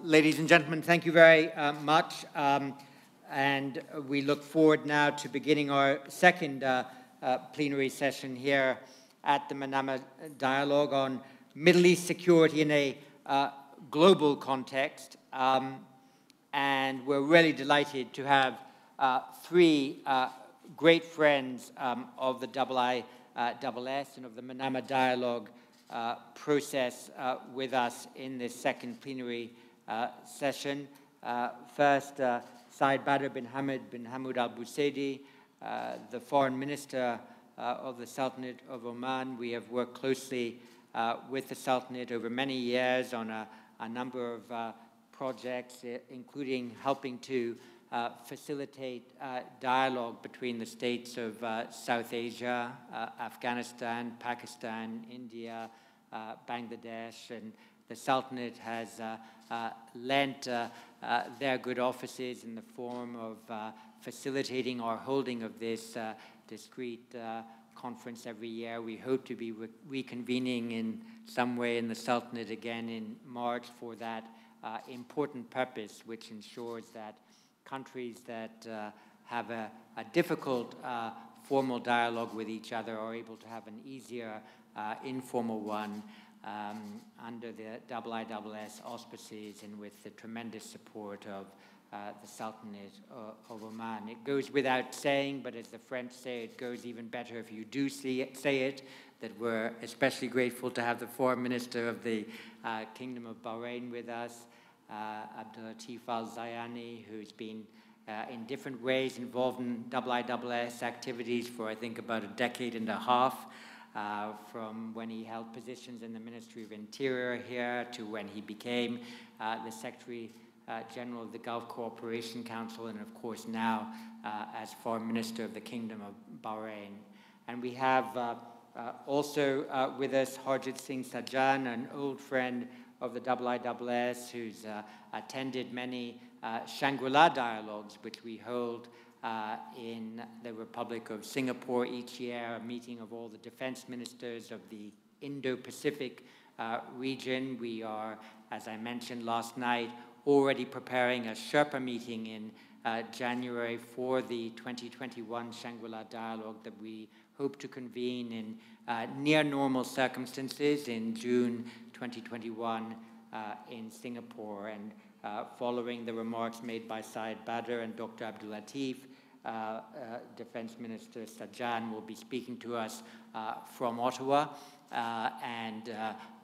Ladies and gentlemen, thank you very much. And we look forward now to beginning our second plenary session here at the Manama Dialogue on Middle East security in a global context. And we're really delighted to have three great friends of the IISS and of the Manama Dialogue process with us in this second plenary session. First, Sayyid Badr bin Hamad bin Hamoud al-Busaidi, the Foreign Minister of the Sultanate of Oman. We have worked closely with the Sultanate over many years on a number of projects, including helping to facilitate dialogue between the states of South Asia, Afghanistan, Pakistan, India, Bangladesh, and the Sultanate has lent their good offices in the form of facilitating or holding of this discrete conference every year. We hope to be reconvening in some way in the Sultanate again in March for that important purpose, which ensures that countries that have a difficult formal dialogue with each other are able to have an easier informal one under the IISS auspices and with the tremendous support of the Sultanate of Oman. It goes without saying, but as the French say, it goes even better if you do say it, that we're especially grateful to have the Foreign Minister of the Kingdom of Bahrain with us, Abdullatif al-Zayani, who's been in different ways involved in IISS activities for, I think, about a decade and a half, from when he held positions in the Ministry of Interior here to when he became the Secretary General of the Gulf Cooperation Council, and of course now as Foreign Minister of the Kingdom of Bahrain. And we have also with us Harjit Singh Sajjan, an old friend of the IISS, who's attended many Shangri-La dialogues, which we hold in the Republic of Singapore each year, a meeting of all the defense ministers of the Indo-Pacific region. We are, as I mentioned last night, already preparing a Sherpa meeting in January for the 2021 Shangri-La dialogue that we hope to convene in near normal circumstances in June 2021 in Singapore. And following the remarks made by Sayyid Badr and Dr. Abdullatif, Defense Minister Sajjan will be speaking to us from Ottawa and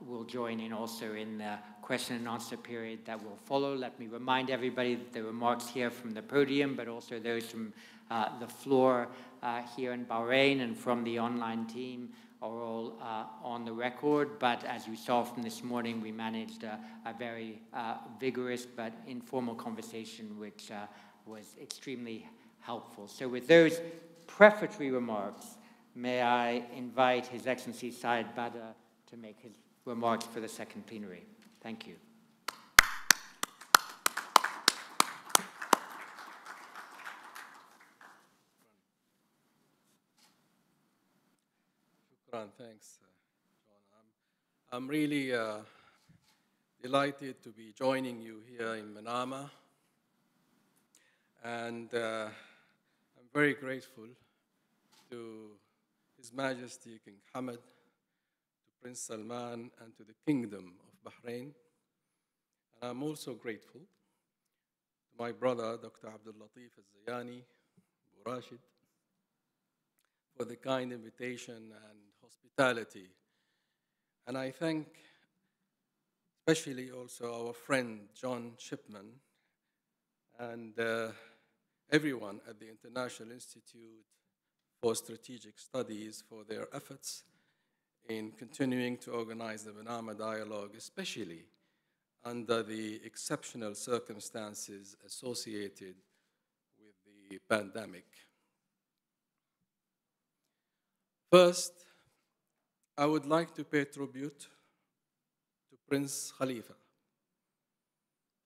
will join in also in the question and answer period that will follow. Let me remind everybody that the remarks here from the podium, but also those from the floor here in Bahrain and from the online team are all on the record. But as you saw from this morning, we managed a very vigorous but informal conversation, which was extremely helpful. So with those prefatory remarks, may I invite His Excellency Sayyid Badr to make his remarks for the second plenary. Thank you. Thanks, John. I'm really delighted to be joining you here in Manama, and I'm very grateful to His Majesty King Hamad, to Prince Salman, and to the Kingdom of Bahrain. And I'm also grateful to my brother, Dr. Abdullatif al-Zayani, Rashid, for the kind invitation and hospitality. And I thank especially also our friend John Shipman and everyone at the International Institute for Strategic Studies for their efforts in continuing to organize the Manama Dialogue, especially under the exceptional circumstances associated with the pandemic. First, I would like to pay tribute to Prince Khalifa.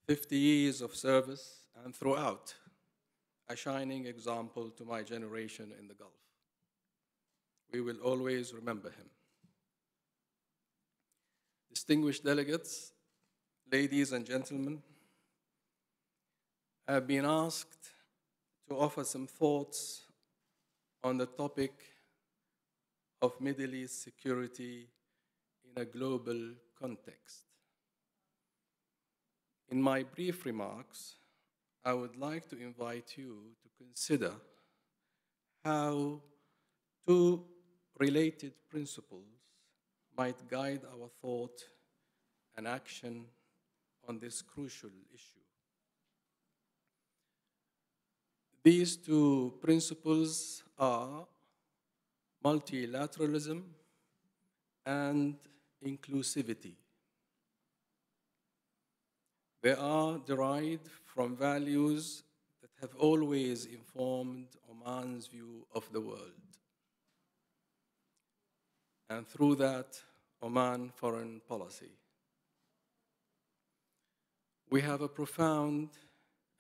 50 years of service and throughout, a shining example to my generation in the Gulf. We will always remember him. Distinguished delegates, ladies and gentlemen, I have been asked to offer some thoughts on the topic of Middle East security in a global context. In my brief remarks, I would like to invite you to consider how two related principles might guide our thought and action on this crucial issue. These two principles are multilateralism and inclusivity. They are derived from values that have always informed Oman's view of the world, and through that, Oman foreign policy. We have a profound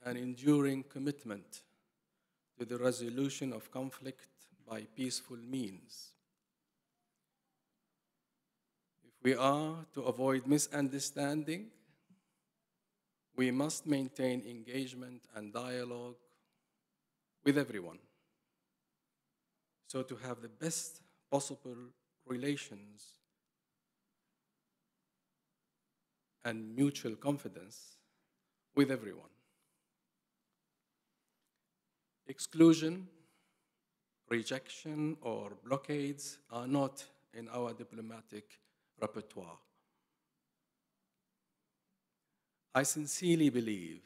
and enduring commitment to the resolution of conflict by peaceful means. If we are to avoid misunderstanding, we must maintain engagement and dialogue with everyone, so to have the best possible relations and mutual confidence with everyone. Exclusion, rejection, or blockades are not in our diplomatic repertoire. I sincerely believe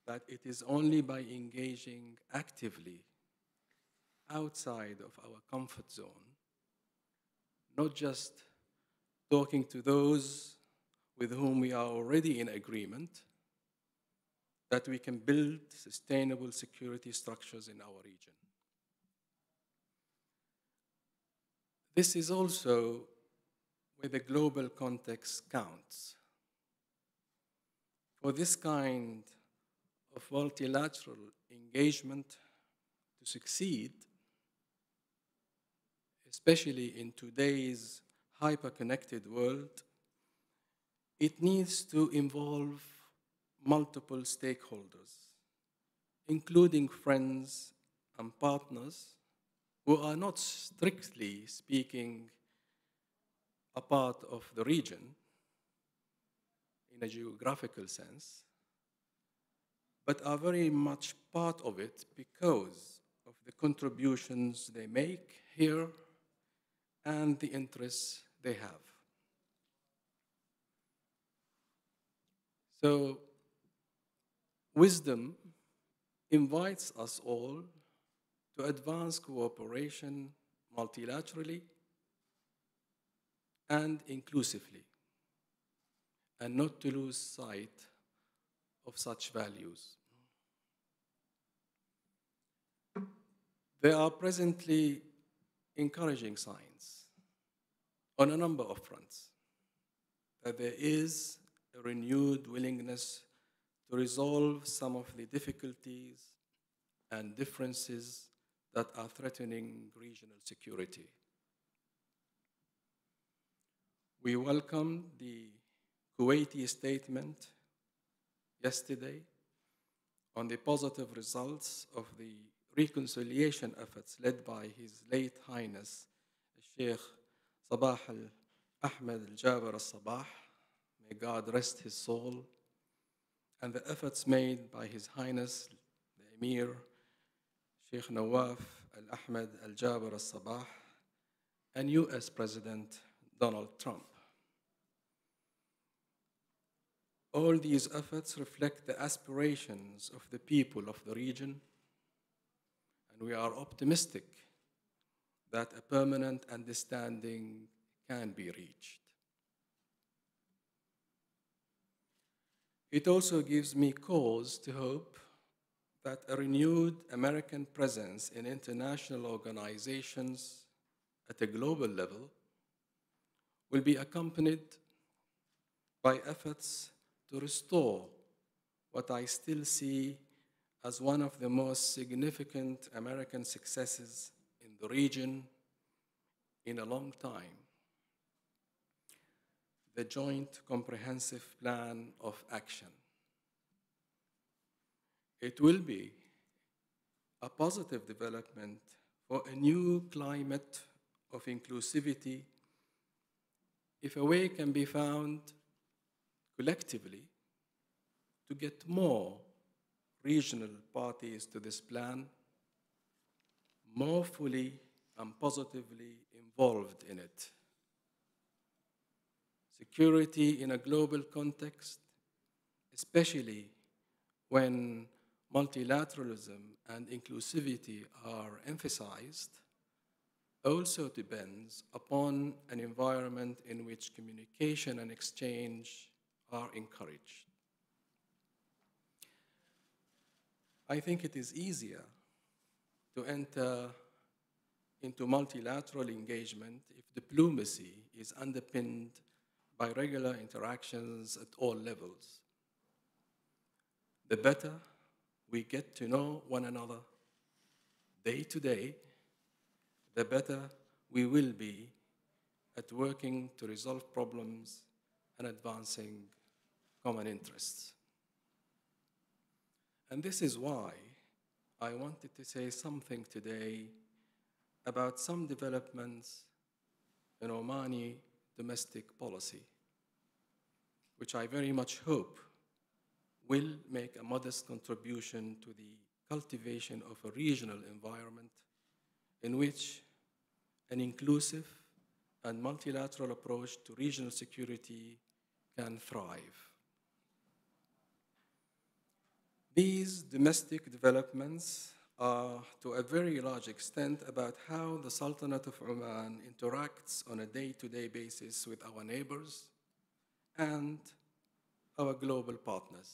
that it is only by engaging actively outside of our comfort zone, not just talking to those with whom we are already in agreement, that we can build sustainable security structures in our region. This is also where the global context counts. For this kind of multilateral engagement to succeed, especially in today's hyper-connected world, it needs to involve multiple stakeholders, including friends and partners who are not strictly speaking a part of the region in a geographical sense, but are very much part of it because of the contributions they make here and the interests they have. So, wisdom invites us all to advance cooperation multilaterally and inclusively, and not to lose sight of such values. There are presently encouraging signs on a number of fronts that there is a renewed willingness to resolve some of the difficulties and differences that are threatening regional security. We welcome the Kuwaiti statement yesterday on the positive results of the reconciliation efforts led by His late Highness Sheikh Sabah Ahmed Al-Jaber Al-Sabah, may God rest his soul, and the efforts made by His Highness the Emir Sheikh Nawaf Al-Ahmed Al-Jaber Al-Sabah and US President Donald Trump. All these efforts reflect the aspirations of the people of the region, and we are optimistic that a permanent understanding can be reached. It also gives me cause to hope that a renewed American presence in international organizations at a global level will be accompanied by efforts to restore what I still see as one of the most significant American successes in the region in a long time: the Joint Comprehensive Plan of Action. It will be a positive development for a new climate of inclusivity if a way can be found collectively to get more regional parties to this plan more fully and positively involved in it. Security in a global context, especially when multilateralism and inclusivity are emphasized, also depends upon an environment in which communication and exchange are encouraged. I think it is easier to enter into multilateral engagement if diplomacy is underpinned by regular interactions at all levels. The better we get to know one another day to day, the better we will be at working to resolve problems and advancing common interests. And this is why I wanted to say something today about some developments in Omani domestic policy, which I very much hope will make a modest contribution to the cultivation of a regional environment in which an inclusive and multilateral approach to regional security can thrive. These domestic developments are to a very large extent about how the Sultanate of Oman interacts on a day-to-day basis with our neighbors and our global partners.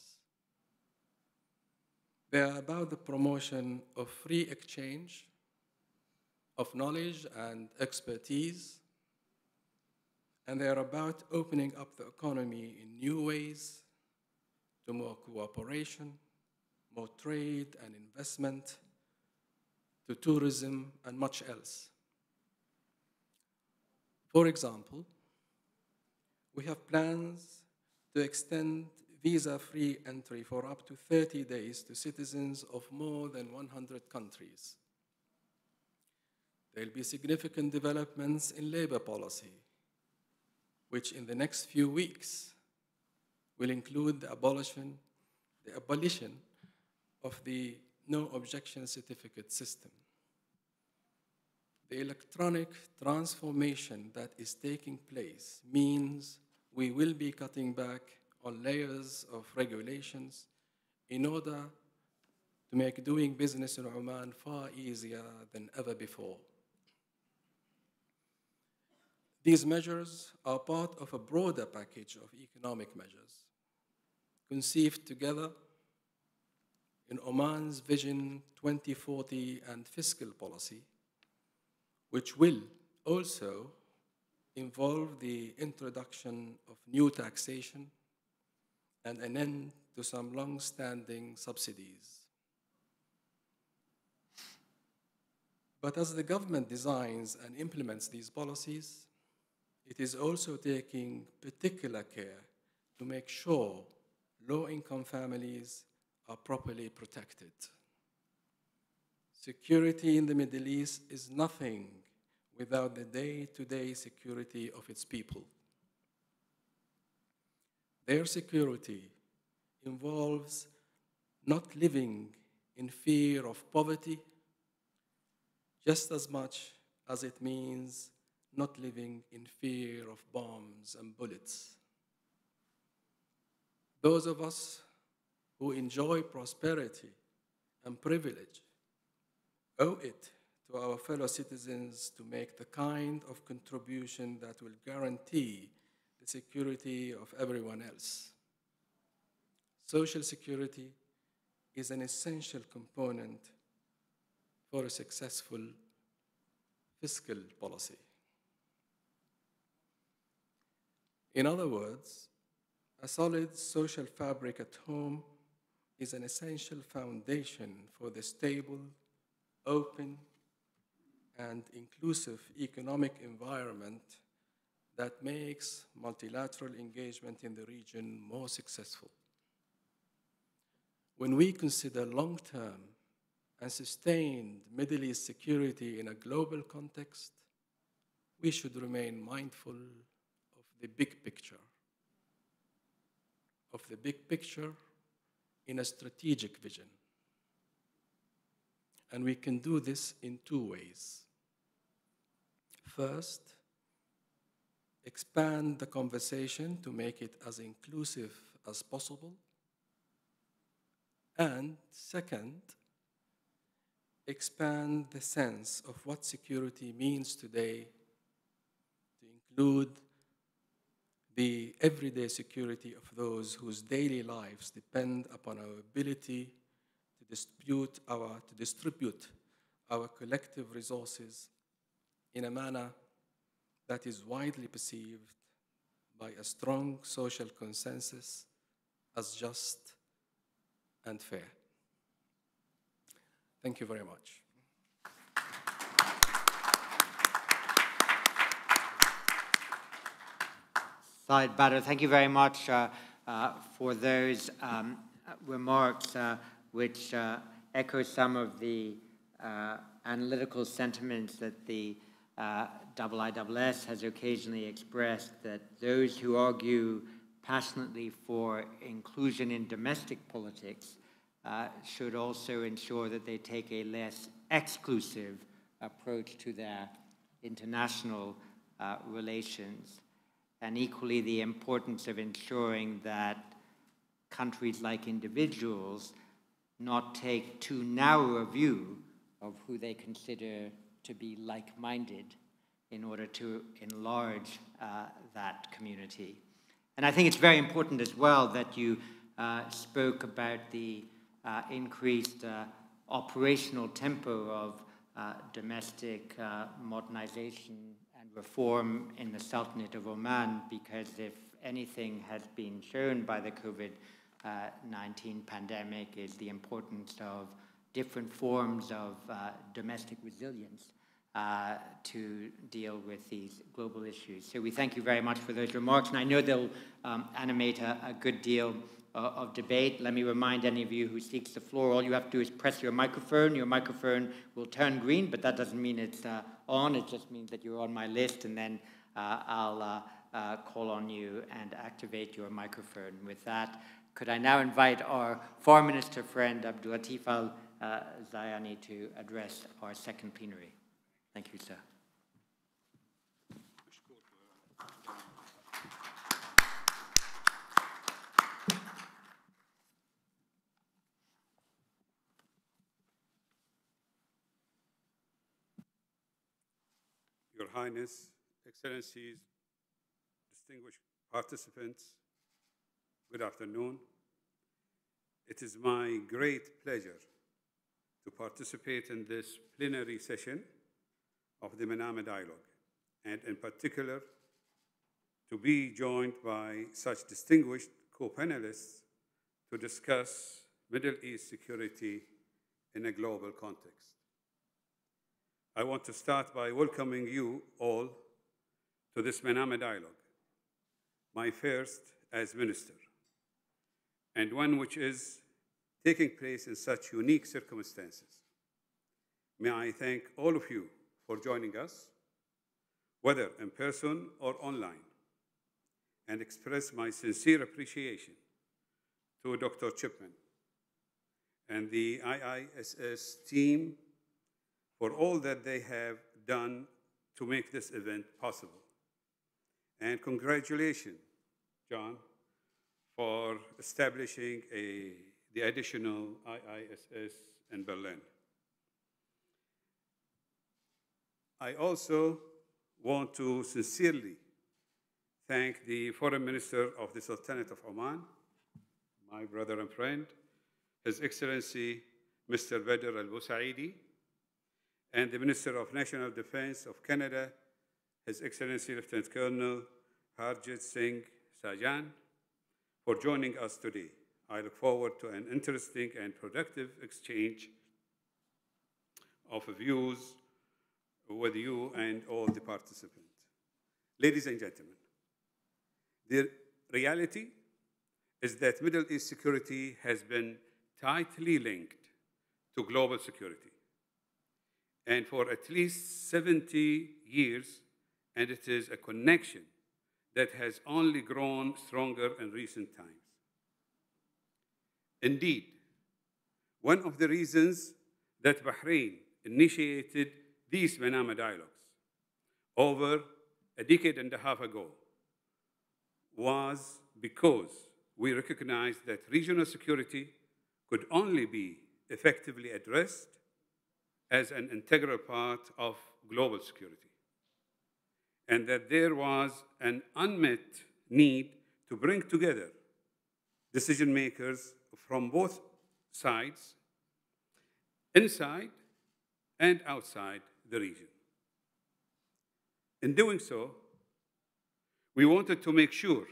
They are about the promotion of free exchange of knowledge and expertise, and they are about opening up the economy in new ways to more cooperation, more trade and investment, to tourism and much else. For example, we have plans to extend visa-free entry for up to 30 days to citizens of more than 100 countries. There will be significant developments in labor policy, which in the next few weeks will include the abolition of the no objection certificate system. The electronic transformation that is taking place means we will be cutting back on layers of regulations in order to make doing business in Oman far easier than ever before. These measures are part of a broader package of economic measures conceived together in Oman's Vision 2040 and fiscal policy, which will also involve the introduction of new taxation and an end to some long-standing subsidies. But as the government designs and implements these policies, it is also taking particular care to make sure low-income families are properly protected. Security in the Middle East is nothing without the day-to-day security of its people. Their security involves not living in fear of poverty just as much as it means not living in fear of bombs and bullets. Those of us who enjoy prosperity and privilege owe it to our fellow citizens to make the kind of contribution that will guarantee the security of everyone else. Social security is an essential component for a successful fiscal policy. In other words, a solid social fabric at home is an essential foundation for the stable, open, and inclusive economic environment that makes multilateral engagement in the region more successful. When we consider long-term and sustained Middle East security in a global context, we should remain mindful of the big picture, in a strategic vision. And we can do this in two ways. First, expand the conversation to make it as inclusive as possible. And second, expand the sense of what security means today to include the everyday security of those whose daily lives depend upon our ability to distribute our collective resources in a manner that is widely perceived by a strong social consensus as just and fair. Thank you very much. Sayyid, Badr, thank you very much for those remarks which echo some of the analytical sentiments that the IISS has occasionally expressed, that those who argue passionately for inclusion in domestic politics should also ensure that they take a less exclusive approach to their international relations. And equally, the importance of ensuring that countries like individuals not take too narrow a view of who they consider to be like-minded in order to enlarge that community. And I think it's very important as well that you spoke about the increased operational tempo of domestic modernization and reform in the Sultanate of Oman, because if anything has been shown by the COVID-19 pandemic is the importance of different forms of domestic resilience to deal with these global issues. So we thank you very much for those remarks, and I know they'll animate a good deal of debate. Let me remind any of you who seeks the floor, all you have to do is press your microphone. Your microphone will turn green, but that doesn't mean it's on. It just means that you're on my list, and then I'll call on you and activate your microphone. With that, could I now invite our Foreign Minister friend, Abdullatif Zayani, to address our second plenary. Thank you, sir. Your Highness, Excellencies, distinguished participants, good afternoon. It is my great pleasure to participate in this plenary session of the Manama Dialogue, and in particular, to be joined by such distinguished co-panelists to discuss Middle East security in a global context. I want to start by welcoming you all to this Manama Dialogue, my first as minister, and one which is taking place in such unique circumstances. May I thank all of you for joining us, whether in person or online, and express my sincere appreciation to Dr. Chipman and the IISS team for all that they have done to make this event possible. And congratulations, John, for establishing the additional IISS in Berlin. I also want to sincerely thank the Foreign Minister of the Sultanate of Oman, my brother and friend, His Excellency Mr. Badr al-Busaidi, and the Minister of National Defense of Canada, His Excellency Lieutenant Colonel Harjit Singh Sajjan, for joining us today. I look forward to an interesting and productive exchange of views with you and all the participants. Ladies and gentlemen, the reality is that Middle East security has been tightly linked to global security, and for at least 70 years, and it is a connection that has only grown stronger in recent times. Indeed, one of the reasons that Bahrain initiated these Manama dialogues over a decade and a half ago was because we recognized that regional security could only be effectively addressed as an integral part of global security, and that there was an unmet need to bring together decision makers from both sides, inside and outside the region. In doing so, we wanted to make sure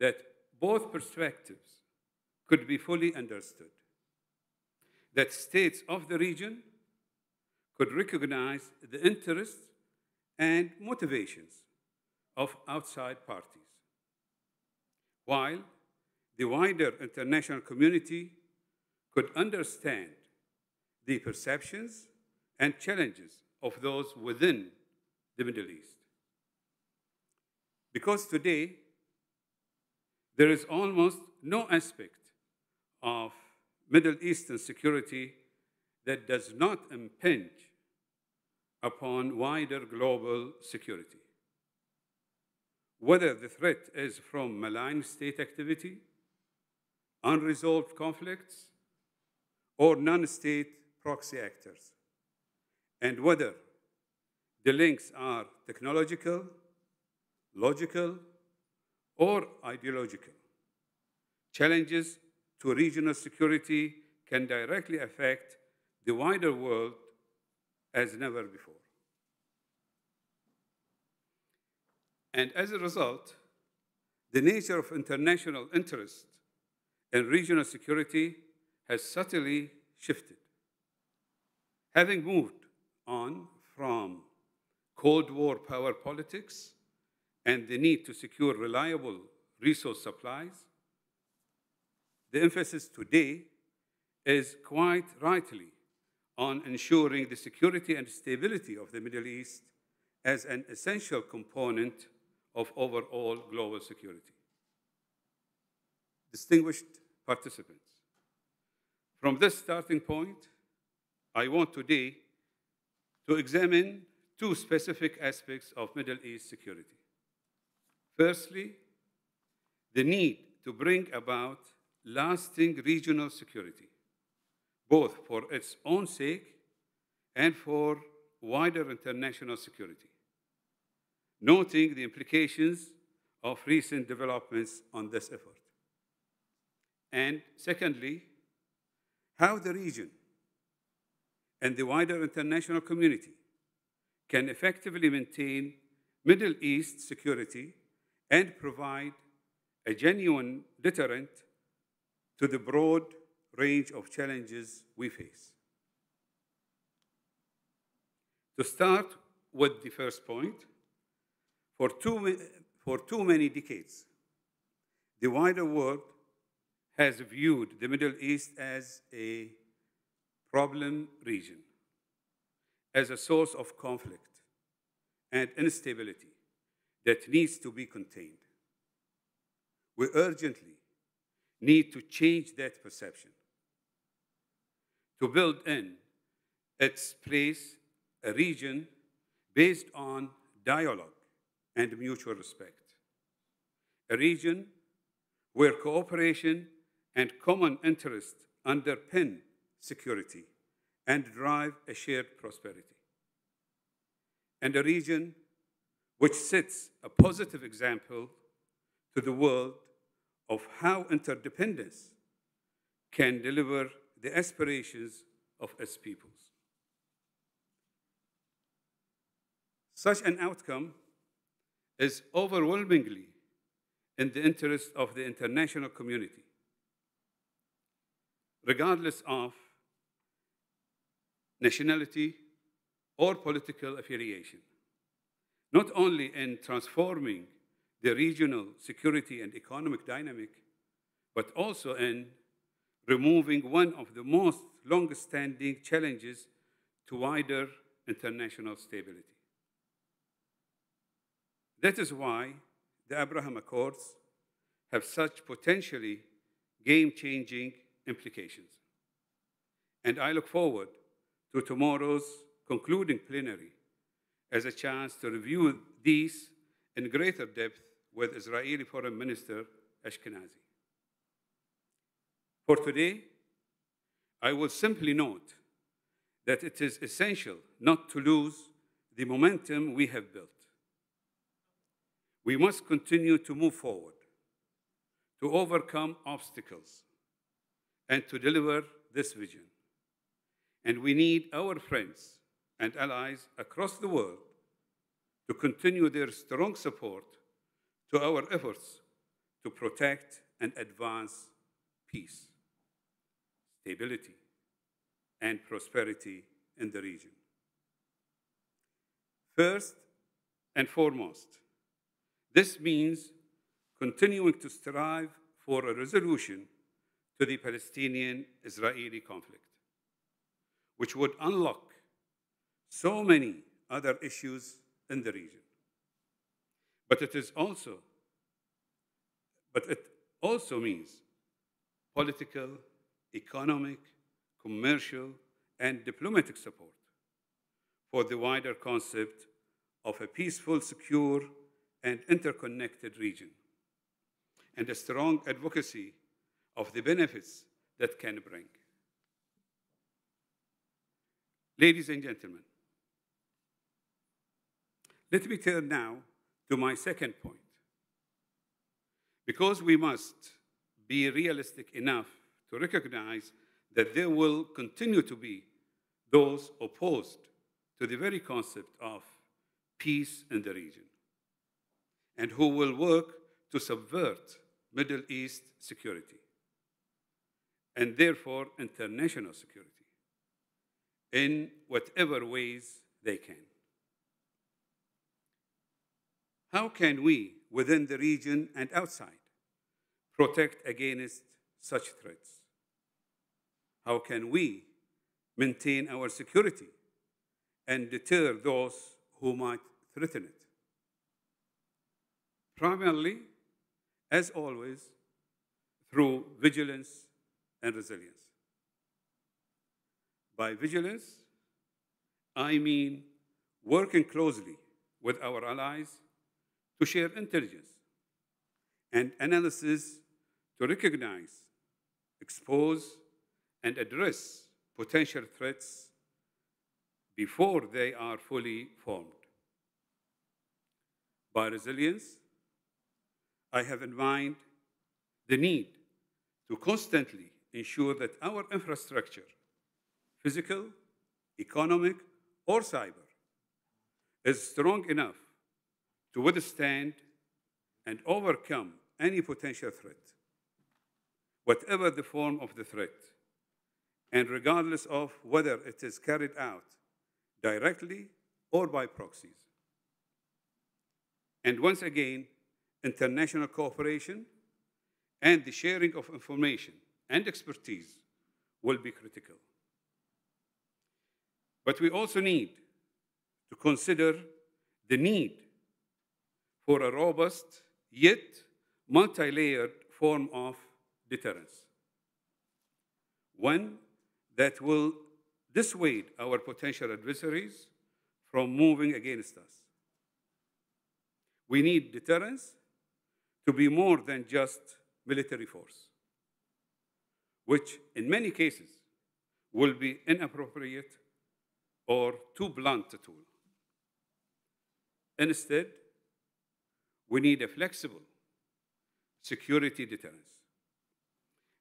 that both perspectives could be fully understood, that states of the region could recognize the interests and motivations of outside parties, while the wider international community could understand the perceptions and challenges of those within the Middle East. Because today, there is almost no aspect of Middle Eastern security that does not impinge upon wider global security. Whether the threat is from malign state activity, unresolved conflicts, or non-state proxy actors, and whether the links are technological, logical, or ideological. Challenges to regional security can directly affect the wider world as never before. And as a result, the nature of international interest in regional security has subtly shifted, having moved on from Cold War power politics and the need to secure reliable resource supplies. The emphasis today is quite rightly on ensuring the security and stability of the Middle East as an essential component of overall global security. Distinguished participants, from this starting point, I want today to examine two specific aspects of Middle East security. Firstly, the need to bring about lasting regional security, both for its own sake and for wider international security, noting the implications of recent developments on this effort. And secondly, how the region and the wider international community can effectively maintain Middle East security and provide a genuine deterrent to the broad range of challenges we face. To start with the first point, for too many decades, the wider world has viewed the Middle East as a problem region, as a source of conflict and instability that needs to be contained. We urgently need to change that perception, to build in its place a region based on dialogue and mutual respect, a region where cooperation and common interest underpin security and drive a shared prosperity, and a region which sets a positive example to the world of how interdependence can deliver the aspirations of its peoples. Such an outcome is overwhelmingly in the interest of the international community, regardless of nationality or political affiliation. not only in transforming the regional security and economic dynamic, but also in removing one of the most long-standing challenges to wider international stability. That is why the Abraham Accords have such potentially game-changing implications. And I look forward to tomorrow's concluding plenary as a chance to review these in greater depth with Israeli Foreign Minister Ashkenazi. For today, I will simply note that it is essential not to lose the momentum we have built. We must continue to move forward, to overcome obstacles, and to deliver this vision. And we need our friends and allies across the world to continue their strong support to our efforts to protect and advance peace, stability, and prosperity in the region. First and foremost, this means continuing to strive for a resolution to the Palestinian-Israeli conflict, which would unlock so many other issues in the region. But it also means political, economic, commercial, and diplomatic support for the wider concept of a peaceful, secure, and interconnected region, and a strong advocacy of the benefits that can bring. Ladies and gentlemen, let me turn now to my second point. Because we must be realistic enough to recognize that there will continue to be those opposed to the very concept of peace in the region, and who will work to subvert Middle East security, and therefore international security, in whatever ways they can. How can we, within the region and outside, protect against such threats? How can we maintain our security and deter those who might threaten it? Primarily, as always, through vigilance and resilience. By vigilance, I mean working closely with our allies to share intelligence and analysis to recognize, expose, and address potential threats before they are fully formed. By resilience, I have in mind the need to constantly ensure that our infrastructure, physical, economic, or cyber, is strong enough to withstand and overcome any potential threat, whatever the form of the threat, and regardless of whether it is carried out directly or by proxies. And once again, international cooperation and the sharing of information and expertise will be critical. But we also need to consider the need for a robust yet multi-layered form of deterrence, one that will dissuade our potential adversaries from moving against us. We need deterrence to be more than just military force, which in many cases will be inappropriate or too blunt a tool. Instead, we need a flexible security deterrence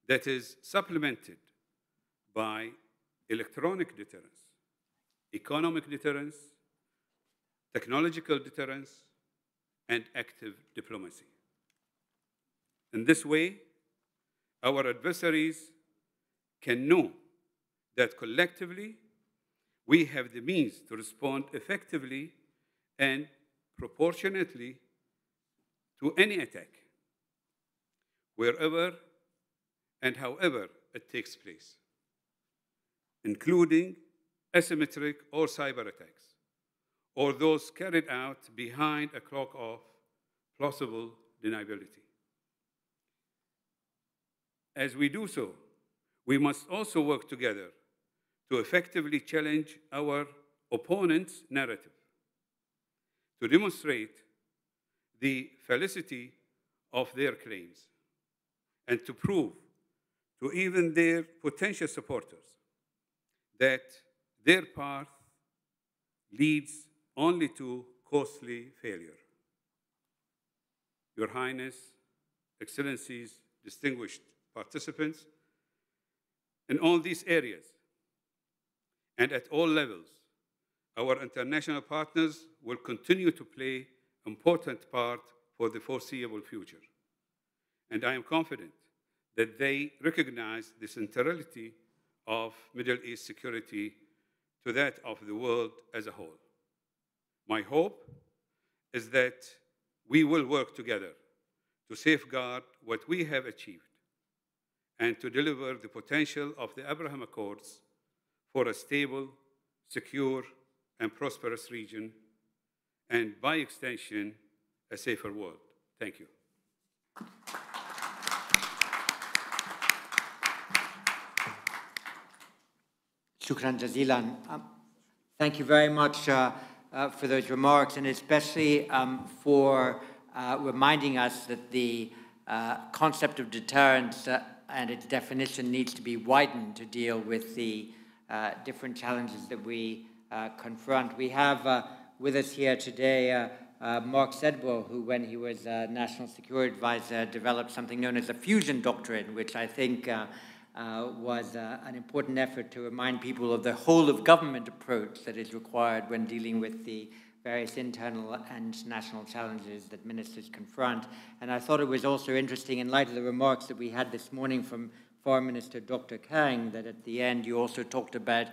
that is supplemented by electronic deterrence, economic deterrence, technological deterrence, and active diplomacy. In this way, our adversaries can know that collectively we have the means to respond effectively and proportionately to any attack, wherever and however it takes place, including asymmetric or cyber attacks, or those carried out behind a cloak of plausible deniability. As we do so, we must also work together to effectively challenge our opponent's narrative, to demonstrate the fallacy of their claims, and to prove to even their potential supporters that their path leads only to costly failure. Your Highness, Excellencies, distinguished participants, in all these areas and at all levels, our international partners will continue to play an important part for the foreseeable future. And I am confident that they recognize the centrality of Middle East security to that of the world as a whole. My hope is that we will work together to safeguard what we have achieved and to deliver the potential of the Abraham Accords for a stable, secure, and prosperous region, and by extension, a safer world. Thank you. Shukran jazilan. Thank you very much for those remarks, and especially for reminding us that the concept of deterrence and its definition needs to be widened to deal with the different challenges that we confront. We have with us here today Mark Sedwell, who, when he was National Security Advisor, developed something known as the fusion doctrine, which I think was an important effort to remind people of the whole of government approach that is required when dealing with the various internal and national challenges that ministers confront. And I thought it was also interesting, in light of the remarks that we had this morning from Foreign Minister Dr. Kang, that at the end you also talked about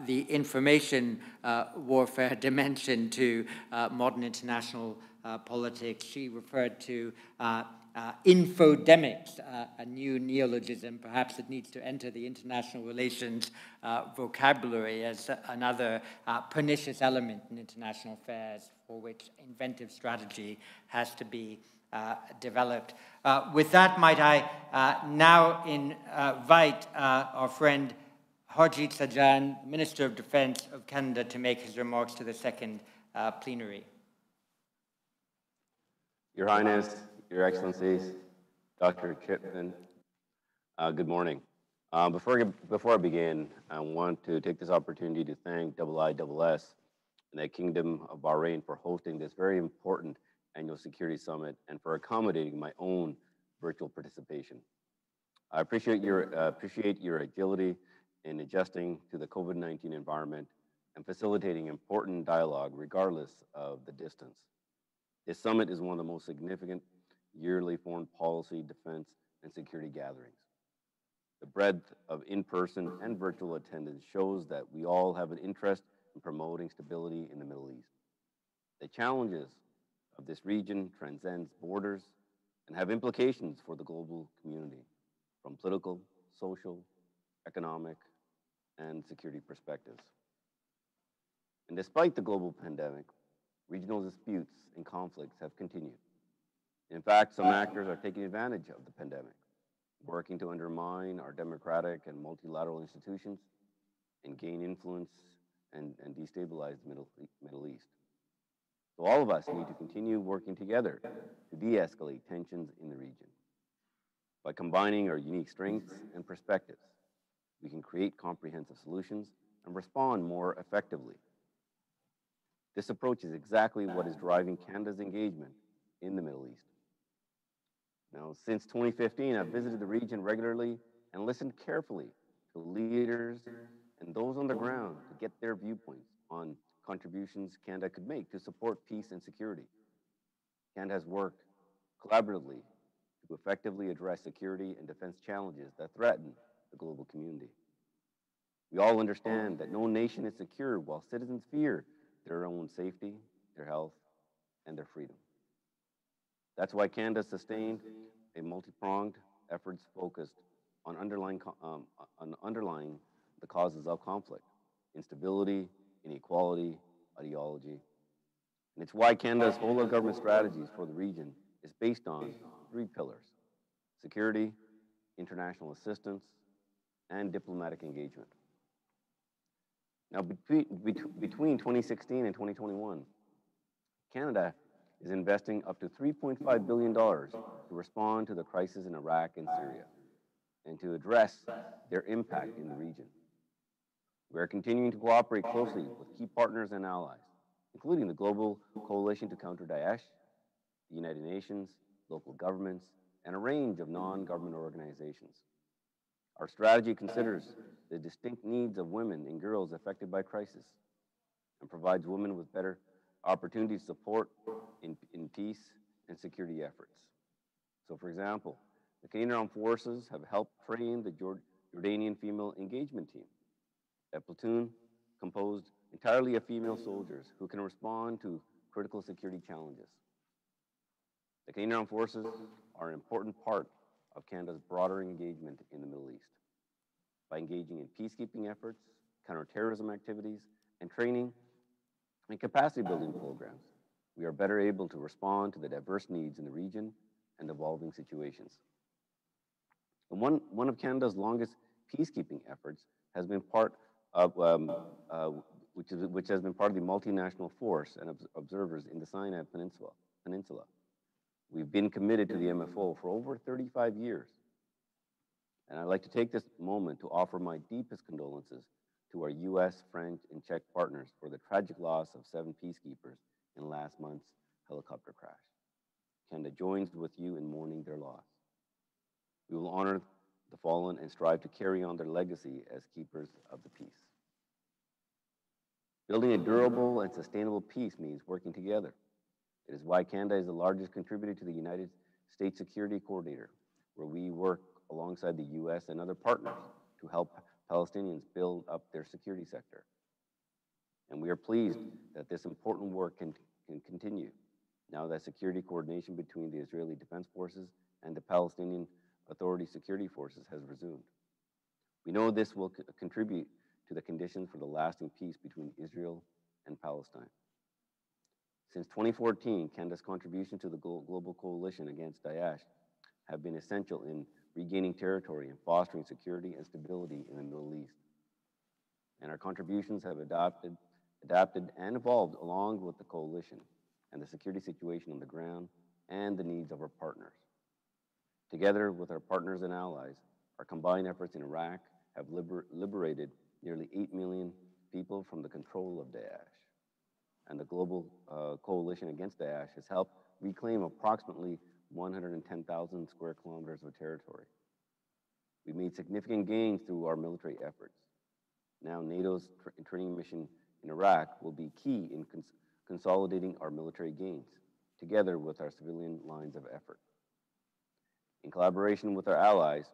the information warfare dimension to modern international politics. She referred to infodemics, a new neologism, perhaps that needs to enter the international relations vocabulary as another pernicious element in international affairs for which inventive strategy has to be developed. With that, might I now invite our friend Harjit Sajjan, Minister of Defense of Canada, to make his remarks to the second plenary. Your Highness, Your Excellencies, Dr. Chipman, good morning. Before I begin, I want to take this opportunity to thank IISS and the Kingdom of Bahrain for hosting this very important annual security summit and for accommodating my own virtual participation. I appreciate your agility in adjusting to the COVID-19 environment and facilitating important dialogue regardless of the distance. This summit is one of the most significant yearly foreign policy, defense, and security gatherings. The breadth of in-person and virtual attendance shows that we all have an interest in promoting stability in the Middle East. The challenges of this region transcends borders and have implications for the global community from political, social, economic, and security perspectives. And despite the global pandemic, regional disputes and conflicts have continued. In fact, some actors are taking advantage of the pandemic, working to undermine our democratic and multilateral institutions and gain influence and destabilize the Middle East. So all of us need to continue working together to de-escalate tensions in the region. By combining our unique strengths and perspectives, we can create comprehensive solutions and respond more effectively. This approach is exactly what is driving Canada's engagement in the Middle East. Now, since 2015, I've visited the region regularly and listened carefully to leaders and those on the ground to get their viewpoints on contributions Canada could make to support peace and security. Canada has worked collaboratively to effectively address security and defense challenges that threaten the global community. We all understand that no nation is secure while citizens fear their own safety, their health, and their freedom. That's why Canada sustained a multi-pronged efforts focused on underlying the causes of conflict: instability, inequality, ideology. And it's why Canada's whole of government strategies for the region is based on 3 pillars: security, international assistance, and diplomatic engagement. Now, between 2016 and 2021, Canada is investing up to $3.5 billion to respond to the crisis in Iraq and Syria and to address their impact in the region. We are continuing to cooperate closely with key partners and allies, including the Global Coalition to Counter Daesh, the United Nations, local governments, and a range of non-government organizations. Our strategy considers the distinct needs of women and girls affected by crisis and provides women with better opportunities to support in peace and security efforts. So, for example, the Canadian Armed Forces have helped train the Jordanian Female Engagement Team, a platoon composed entirely of female soldiers who can respond to critical security challenges. The Canadian Armed Forces are an important part of Canada's broader engagement in the Middle East. By engaging in peacekeeping efforts, counterterrorism activities, and training and capacity building programs, we are better able to respond to the diverse needs in the region and evolving situations. And one of Canada's longest peacekeeping efforts has been part of, which has been part of the multinational force and observers in the Sinai Peninsula. We've been committed to the MFO for over 35 years. And I'd like to take this moment to offer my deepest condolences to our US, French, and Czech partners for the tragic loss of 7 peacekeepers in last month's helicopter crash. Canada joins with you in mourning their loss. We will honor the fallen and strive to carry on their legacy as keepers of the peace. Building a durable and sustainable peace means working together. It is why Canada is the largest contributor to the United States Security Coordinator, where we work alongside the US and other partners to help Palestinians build up their security sector. And we are pleased that this important work can continue now that security coordination between the Israeli Defense Forces and the Palestinian Authority security forces has resumed. We know this will contribute to the conditions for the lasting peace between Israel and Palestine. Since 2014, Canada's contribution to the global coalition against Daesh have been essential in regaining territory and fostering security and stability in the Middle East. And our contributions have adapted and evolved along with the coalition and the security situation on the ground and the needs of our partners. Together with our partners and allies, our combined efforts in Iraq have liberated nearly 8 million people from the control of Daesh. And the global coalition against Daesh has helped reclaim approximately 110,000 square kilometers of territory. We made significant gains through our military efforts. Now NATO's training mission in Iraq will be key in consolidating our military gains, together with our civilian lines of effort. In collaboration with our allies,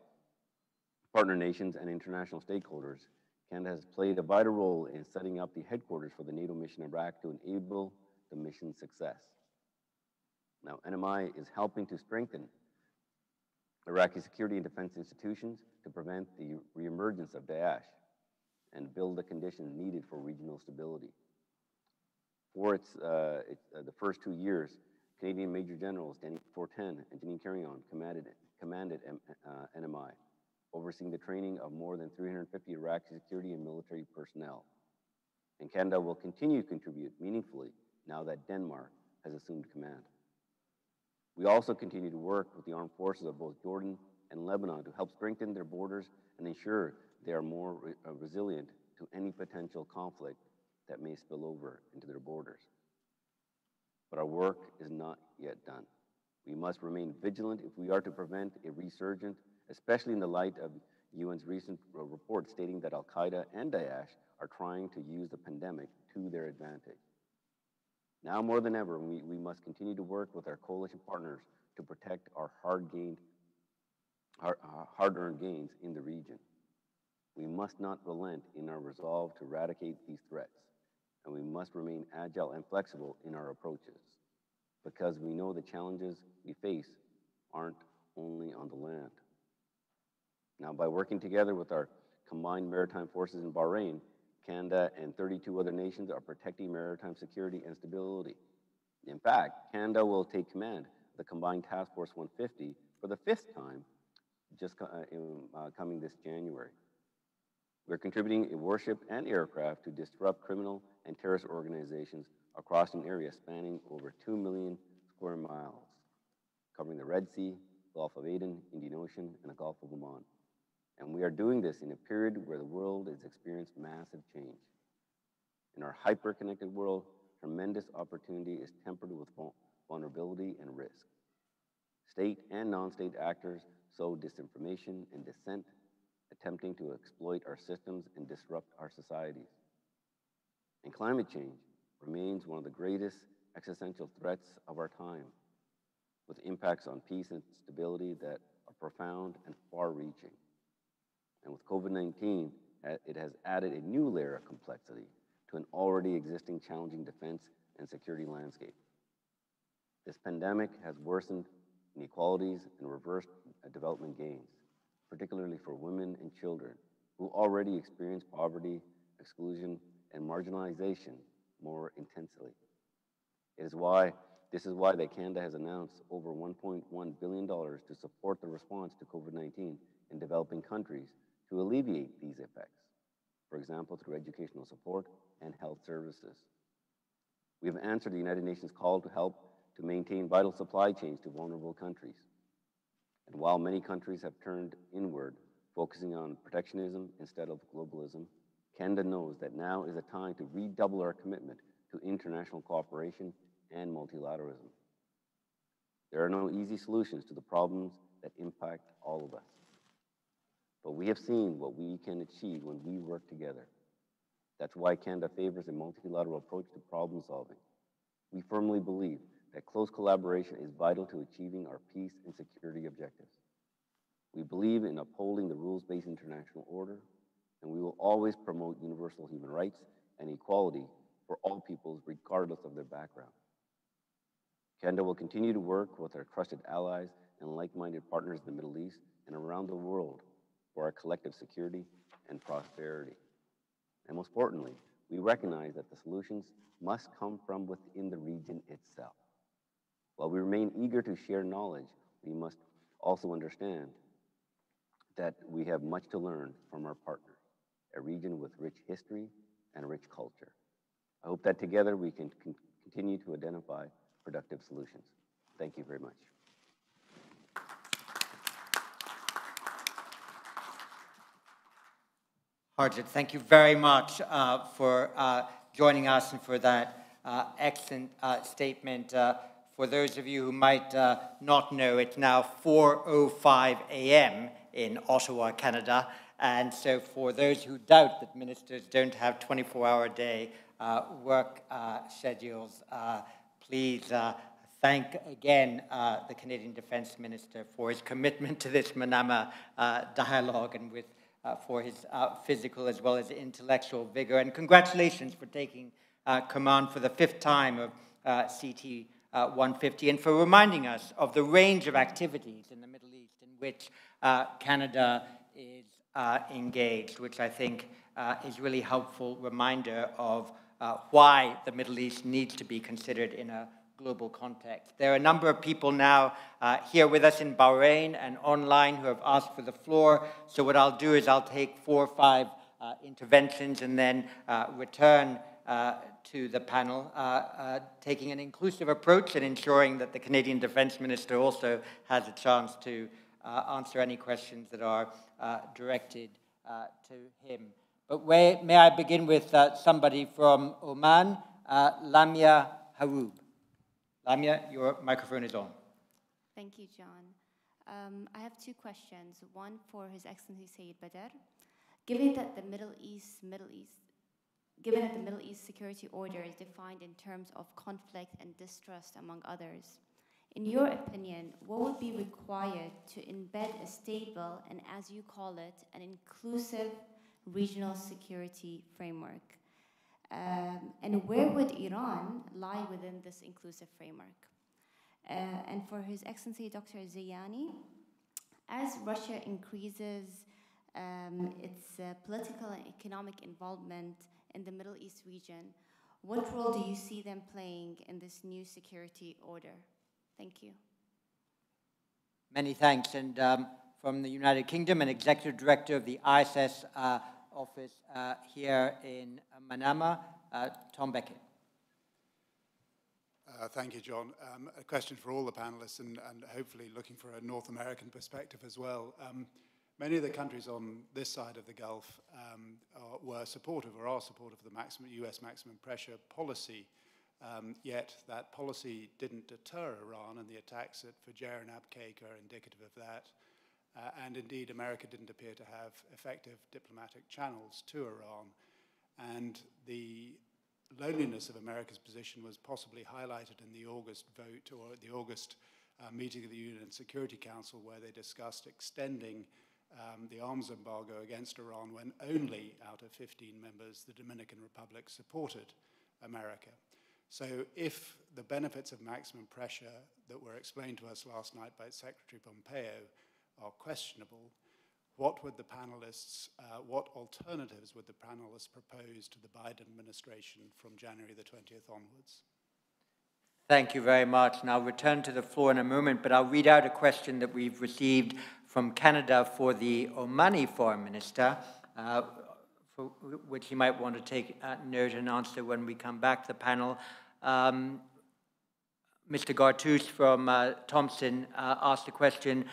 partner nations, and international stakeholders, Canada has played a vital role in setting up the headquarters for the NATO mission in Iraq to enable the mission's success. Now, NMI is helping to strengthen Iraqi security and defense institutions to prevent the reemergence of Daesh and build the conditions needed for regional stability. For the first 2 years, Canadian Major Generals Danny Fortin and Janine Carrion commanded NMI, overseeing the training of more than 350 Iraqi security and military personnel. And Canada will continue to contribute meaningfully now that Denmark has assumed command. We also continue to work with the armed forces of both Jordan and Lebanon to help strengthen their borders and ensure they are more resilient to any potential conflict that may spill over into their borders. But our work is not yet done. We must remain vigilant if we are to prevent a resurgence, especially in the light of UN's recent report stating that Al-Qaeda and Daesh are trying to use the pandemic to their advantage. Now more than ever, we must continue to work with our coalition partners to protect our hard-earned gains in the region. We must not relent in our resolve to eradicate these threats, and we must remain agile and flexible in our approaches. because we know the challenges we face aren't only on the land. Now, by working together with our combined maritime forces in Bahrain, Canada and 32 other nations are protecting maritime security and stability. In fact, Canada will take command of the Combined Task Force 150 for the 5th time, just coming this January. We're contributing a warship and aircraft to disrupt criminal and terrorist organizations across an area spanning over 2 million square miles, covering the Red Sea, Gulf of Aden, Indian Ocean, and the Gulf of Oman. And we are doing this in a period where the world has experienced massive change. In our hyper-connected world, tremendous opportunity is tempered with vulnerability and risk. State and non-state actors sow disinformation and dissent, attempting to exploit our systems and disrupt our societies. And climate change remains one of the greatest existential threats of our time, with impacts on peace and stability that are profound and far-reaching. And with COVID-19, it has added a new layer of complexity to an already existing challenging defense and security landscape. This pandemic has worsened inequalities and reversed development gains, particularly for women and children who already experience poverty, exclusion, and marginalization more intensely. This is why Canada has announced over $1.1 billion to support the response to COVID-19 in developing countries to alleviate these effects, for example, through educational support and health services. We have answered the United Nations call to help to maintain vital supply chains to vulnerable countries. And while many countries have turned inward, focusing on protectionism instead of globalism, Canada knows that now is a time to redouble our commitment to international cooperation and multilateralism. There are no easy solutions to the problems that impact all of us. But we have seen what we can achieve when we work together. That's why Canada favors a multilateral approach to problem solving. We firmly believe that close collaboration is vital to achieving our peace and security objectives. We believe in upholding the rules-based international order, and we will always promote universal human rights and equality for all peoples, regardless of their background. Canada will continue to work with our trusted allies and like-minded partners in the Middle East and around the world for our collective security and prosperity. And most importantly, we recognize that the solutions must come from within the region itself. While we remain eager to share knowledge, we must also understand that we have much to learn from our partners, a region with rich history and a rich culture. I hope that together we can continue to identify productive solutions. Thank you very much. Harjit, thank you very much for joining us and for that excellent statement. For those of you who might not know, it's now 4:05 a.m. in Ottawa, Canada. And so for those who doubt that ministers don't have 24-hour-a-day work schedules, please thank again the Canadian Defence Minister for his commitment to this Manama dialogue and for his physical as well as intellectual vigor. And congratulations for taking command for the 5th time of CT 150 and for reminding us of the range of activities in the Middle East in which Canada is engaged, which I think is really helpful reminder of why the Middle East needs to be considered in a global context. There are a number of people now here with us in Bahrain and online who have asked for the floor. So what I'll do is I'll take 4 or 5 interventions and then return to the panel, taking an inclusive approach and ensuring that the Canadian Defence Minister also has a chance to answer any questions that are directed to him. But may I begin with somebody from Oman, Lamia Hamoud. Lamia, your microphone is on. Thank you, John. I have 2 questions. One for His Excellency Sayyid Badr. Given that the Middle East security order is defined in terms of conflict and distrust, among others, in your opinion, what would be required to embed a stable and, as you call it, an inclusive regional security framework? And where would Iran lie within this inclusive framework? And for His Excellency Dr. Zayani, as Russia increases its political and economic involvement in the Middle East region, what role do you see them playing in this new security order? Thank you. Many thanks. And from the United Kingdom, an Executive Director of the ISS office here in Manama, Tom Beckett. Thank you, John. A question for all the panelists and hopefully looking for a North American perspective as well. Many of the countries on this side of the Gulf were supportive or are supportive of the US maximum pressure policy, yet that policy didn't deter Iran, and the attacks at Fajr and Abqaiq are indicative of that. And indeed, America didn't appear to have effective diplomatic channels to Iran. And the loneliness of America's position was possibly highlighted in the August vote, or the August meeting of the UN Security Council, where they discussed extending the arms embargo against Iran when only out of 15 members the Dominican Republic supported America. So if the benefits of maximum pressure that were explained to us last night by Secretary Pompeo are questionable, what would the panelists, what alternatives would the panelists propose to the Biden administration from January the 20th onwards? Thank you very much. And I'll return to the floor in a moment, but I'll read out a question that we've received from Canada for the Omani Foreign Minister, for which he might want to take note and answer when we come back to the panel. Mr. Gartous from Thompson asked the question,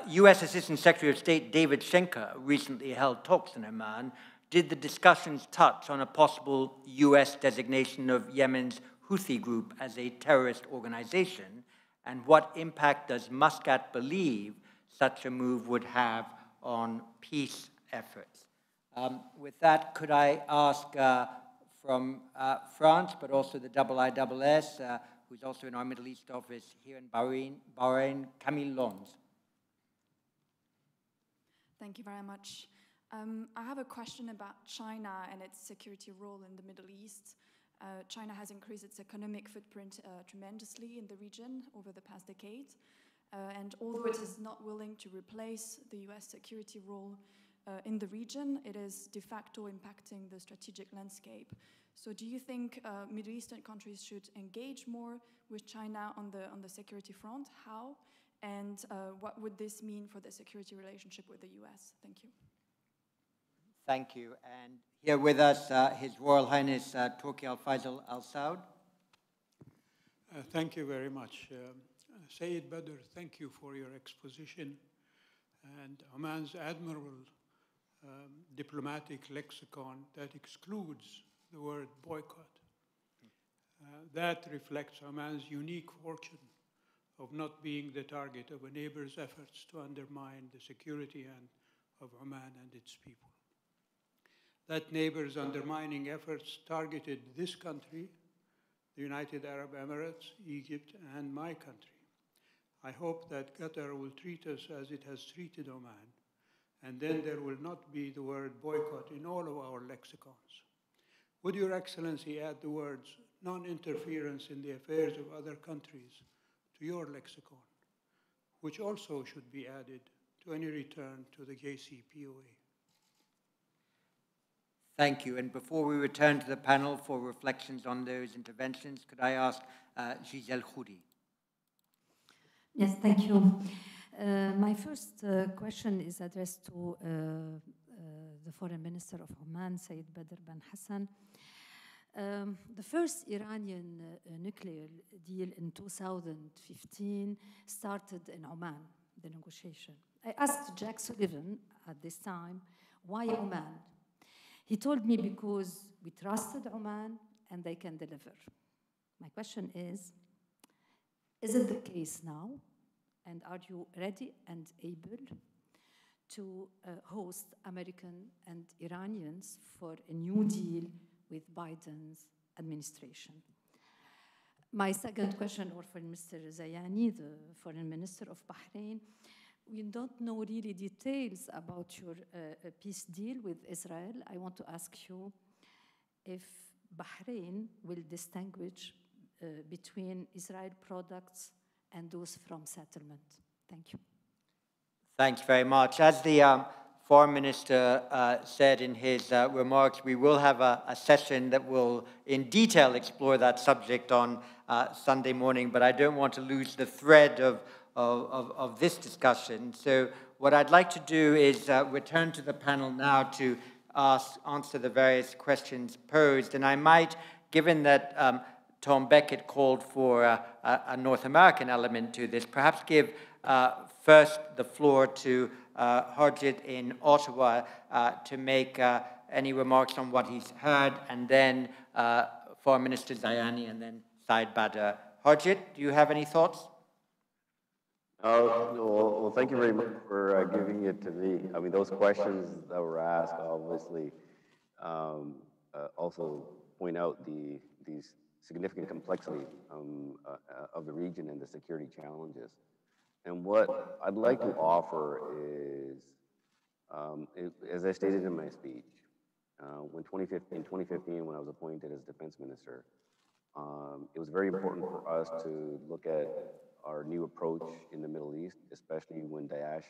U.S. Assistant Secretary of State David Schenker recently held talks in Oman. Did the discussions touch on a possible U.S. designation of Yemen's Houthi group as a terrorist organization? And what impact does Muscat believe such a move would have on peace efforts? With that, could I ask from France, but also the IISS, who's also in our Middle East office here in Bahrain, Camille Lons. Thank you very much. I have a question about China and its security role in the Middle East. China has increased its economic footprint tremendously in the region over the past decade. And although it is not willing to replace the US security role in the region, it is de facto impacting the strategic landscape. So do you think Middle Eastern countries should engage more with China on the security front? How? And what would this mean for the security relationship with the US? Thank you. Thank you. And here with us, His Royal Highness Turki Al Faisal Al Saud. Thank you very much. Sayyid Badr, thank you for your exposition and Oman's admirable diplomatic lexicon that excludes the word boycott. That reflects Oman's unique fortune of not being the target of a neighbor's efforts to undermine the security of Oman and its people. That neighbor's undermining efforts targeted this country, the United Arab Emirates, Egypt, and my country. I hope that Qatar will treat us as it has treated Oman, and then there will not be the word boycott in all of our lexicons. Would Your Excellency add the words non-interference in the affairs of other countries to your lexicon, which also should be added to any return to the JCPOA? Thank you. And before we return to the panel for reflections on those interventions, could I ask Giselle Khoudi? Yes, thank you. My first question is addressed to the Foreign Minister of Oman, Sayyid Badr bin Hassan. The first Iranian nuclear deal in 2015 started in Oman, the negotiation. I asked Jack Sullivan at this time, why Oman? He told me because we trusted Oman and they can deliver. My question is it the case now? And are you ready and able to host American and Iranians for a new deal with Biden's administration? My second question, or for Mr. Zayani, the Foreign Minister of Bahrain, we don't know really details about your peace deal with Israel. I want to ask you if Bahrain will distinguish between Israel products and those from settlement? Thank you. Thank you very much. As the Foreign Minister said in his remarks, we will have a session that will in detail explore that subject on Sunday morning, but I don't want to lose the thread of this discussion. So what I'd like to do is return to the panel now to answer the various questions posed. And I might, given that Tom Beckett called for a North American element to this, perhaps give first the floor to Harjit in Ottawa to make any remarks on what he's heard, and then Foreign Minister Zayani, and then Sayyid Badr. Harjit, do you have any thoughts? Well, thank you very much for giving it to me. I mean, those questions that were asked obviously also point out the significant complexity of the region and the security challenges. And what I'd like to offer is, as I stated in my speech, in 2015, when I was appointed as defense minister, it was very important for us to look at our new approach in the Middle East, especially when Daesh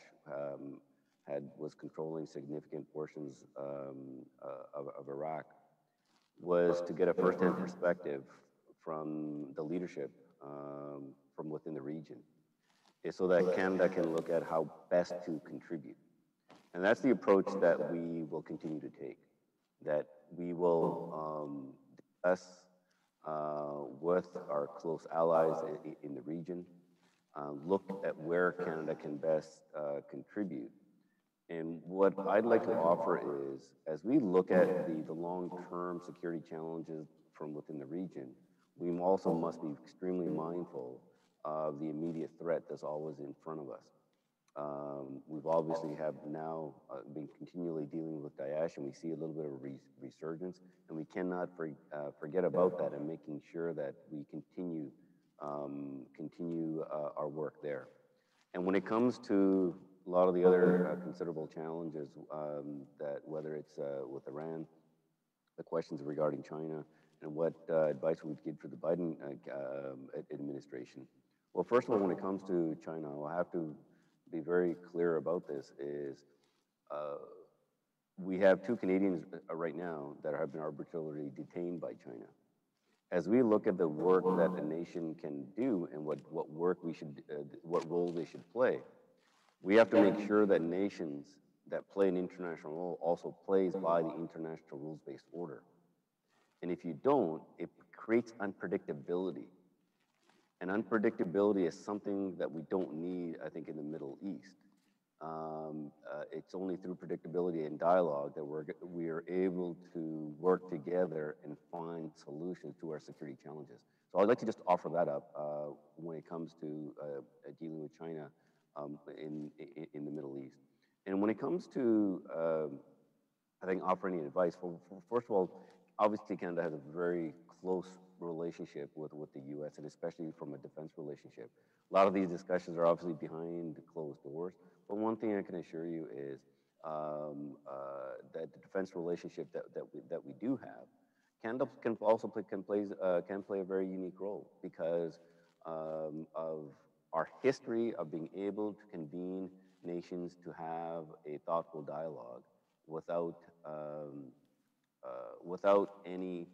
was controlling significant portions of Iraq, was to get a first-hand perspective from the leadership from within the region, so that Canada can look at how best to contribute. And that's the approach that we will continue to take, that we will discuss with our close allies in the region, look at where Canada can best contribute. And what I'd like to offer is, as we look at the long-term security challenges from within the region, we also must be extremely mindful of the immediate threat that's always in front of us. We've obviously have now been continually dealing with Daesh, and we see a little bit of a resurgence, and we cannot forget about that and making sure that we continue our work there. And when it comes to a lot of the other considerable challenges, that whether it's with Iran, the questions regarding China, and what advice we would give for the Biden administration. Well, first of all, when it comes to China, I'll have to be very clear about this, is we have 2 Canadians right now that have been arbitrarily detained by China. As we look at the work that the nation can do and what work we should, what role they should play, we have to make sure that nations that play an international role also plays by the international rules-based order. And if you don't, it creates unpredictability. And unpredictability is something that we don't need, I think, in the Middle East. It's only through predictability and dialogue that we are able to work together and find solutions to our security challenges. So I'd like to just offer that up when it comes to dealing with China in the Middle East. And when it comes to, I think, offering advice, first of all, obviously Canada has a very close relationship with the U.S., and especially from a defense relationship. A lot of these discussions are obviously behind closed doors, but one thing I can assure you is that the defense relationship that we do have, Canada can also play a very unique role because of our history of being able to convene nations to have a thoughtful dialogue without any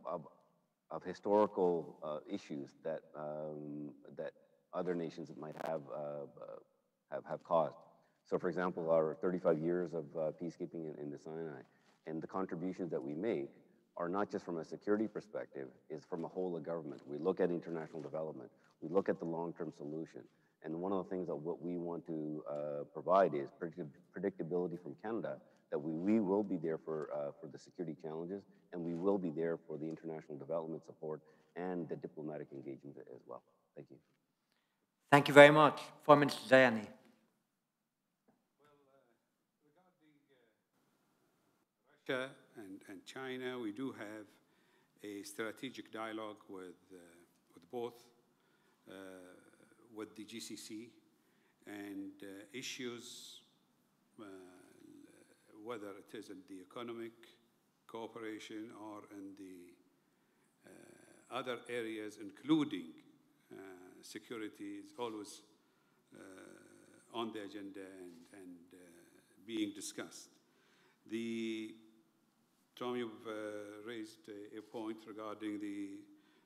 of historical issues that other nations might have caused. So, for example, our 35 years of peacekeeping in the Sinai and the contributions that we make are not just from a security perspective, it's from a whole of government. We look at international development, we look at the long-term solution, and one of the things that what we want to provide is predictability from Canada, that we will be there for the security challenges, and we will be there for the international development support and the diplomatic engagement as well. Thank you. Thank you very much. Foreign Minister Zayani. Russia and China, we do have a strategic dialogue with both, with the GCC, and issues, whether it is in the economic cooperation or in the other areas, including security is always on the agenda and being discussed. Tom, you've raised a point regarding the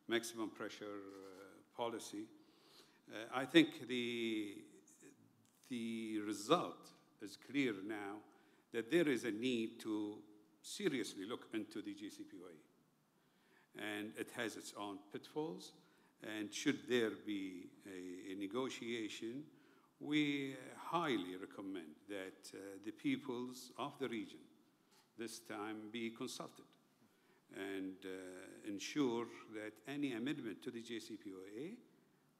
maximum pressure policy. I think the result is clear now that there is a need to seriously look into the JCPOA. And it has its own pitfalls. And should there be a negotiation, we highly recommend that the peoples of the region this time be consulted and ensure that any amendment to the JCPOA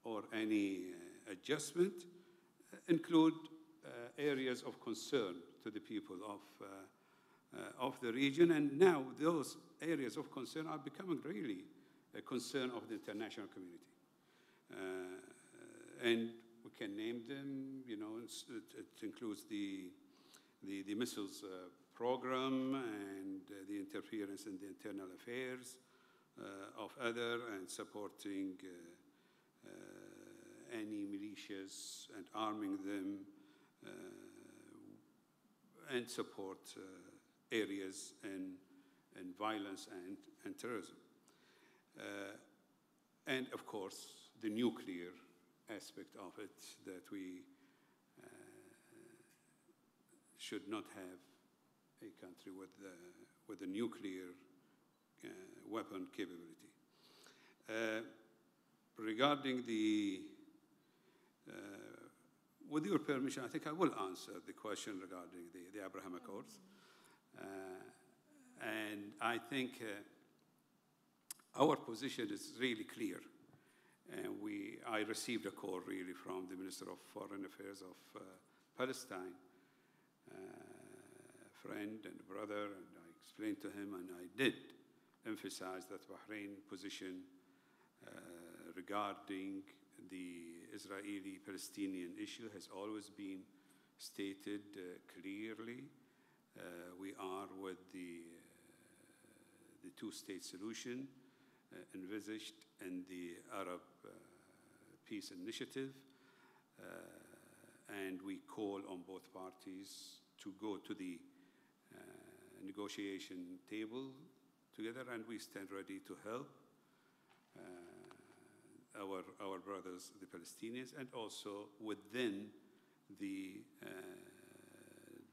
or any adjustment include areas of concern to the people of the region. And now those areas of concern are becoming really a concern of the international community. And we can name them, you know, it includes the missiles program and the interference in the internal affairs of other, and supporting any militias and arming them, and support areas in violence and terrorism. And of course, the nuclear aspect of it, that we should not have a country with a nuclear weapon capability. Regarding with your permission, I think I will answer the question regarding the Abraham Accords. And I think our position is really clear. And I received a call really from the Minister of Foreign Affairs of Palestine, friend and brother, and I explained to him, and I did emphasize that Bahrain position regarding the Israeli-Palestinian issue has always been stated clearly. We are with the two-state solution envisaged in the Arab Peace Initiative, and we call on both parties to go to the negotiation table together, and we stand ready to help our brothers, the Palestinians, and also within the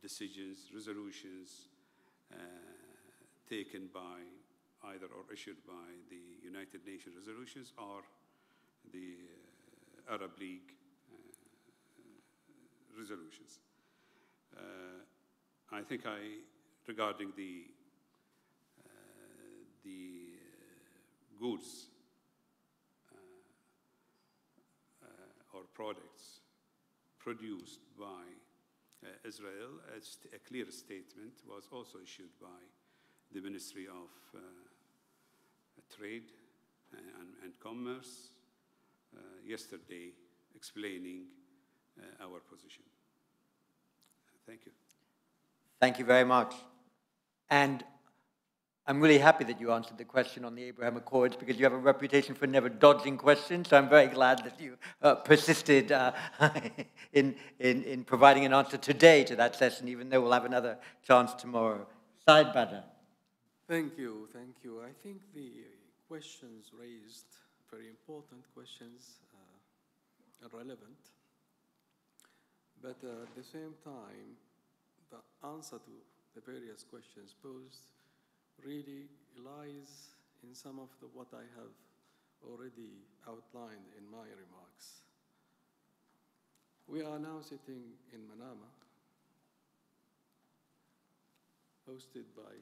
decisions, resolutions taken by either or issued by the United Nations resolutions or the Arab League resolutions. I think regarding the goods or products produced by Israel, a clear statement was also issued by the Ministry of Trade and Commerce yesterday, explaining our position. Thank you. Thank you very much. And I'm really happy that you answered the question on the Abraham Accords, because you have a reputation for never dodging questions. So I'm very glad that you persisted in providing an answer today to that session, even though we'll have another chance tomorrow. Sayyid, Badr. Thank you, thank you. I think the questions raised, very important questions, are relevant. But at the same time, the answer to the various questions posed really lies in some of what I have already outlined in my remarks. We are now sitting in Manama, hosted by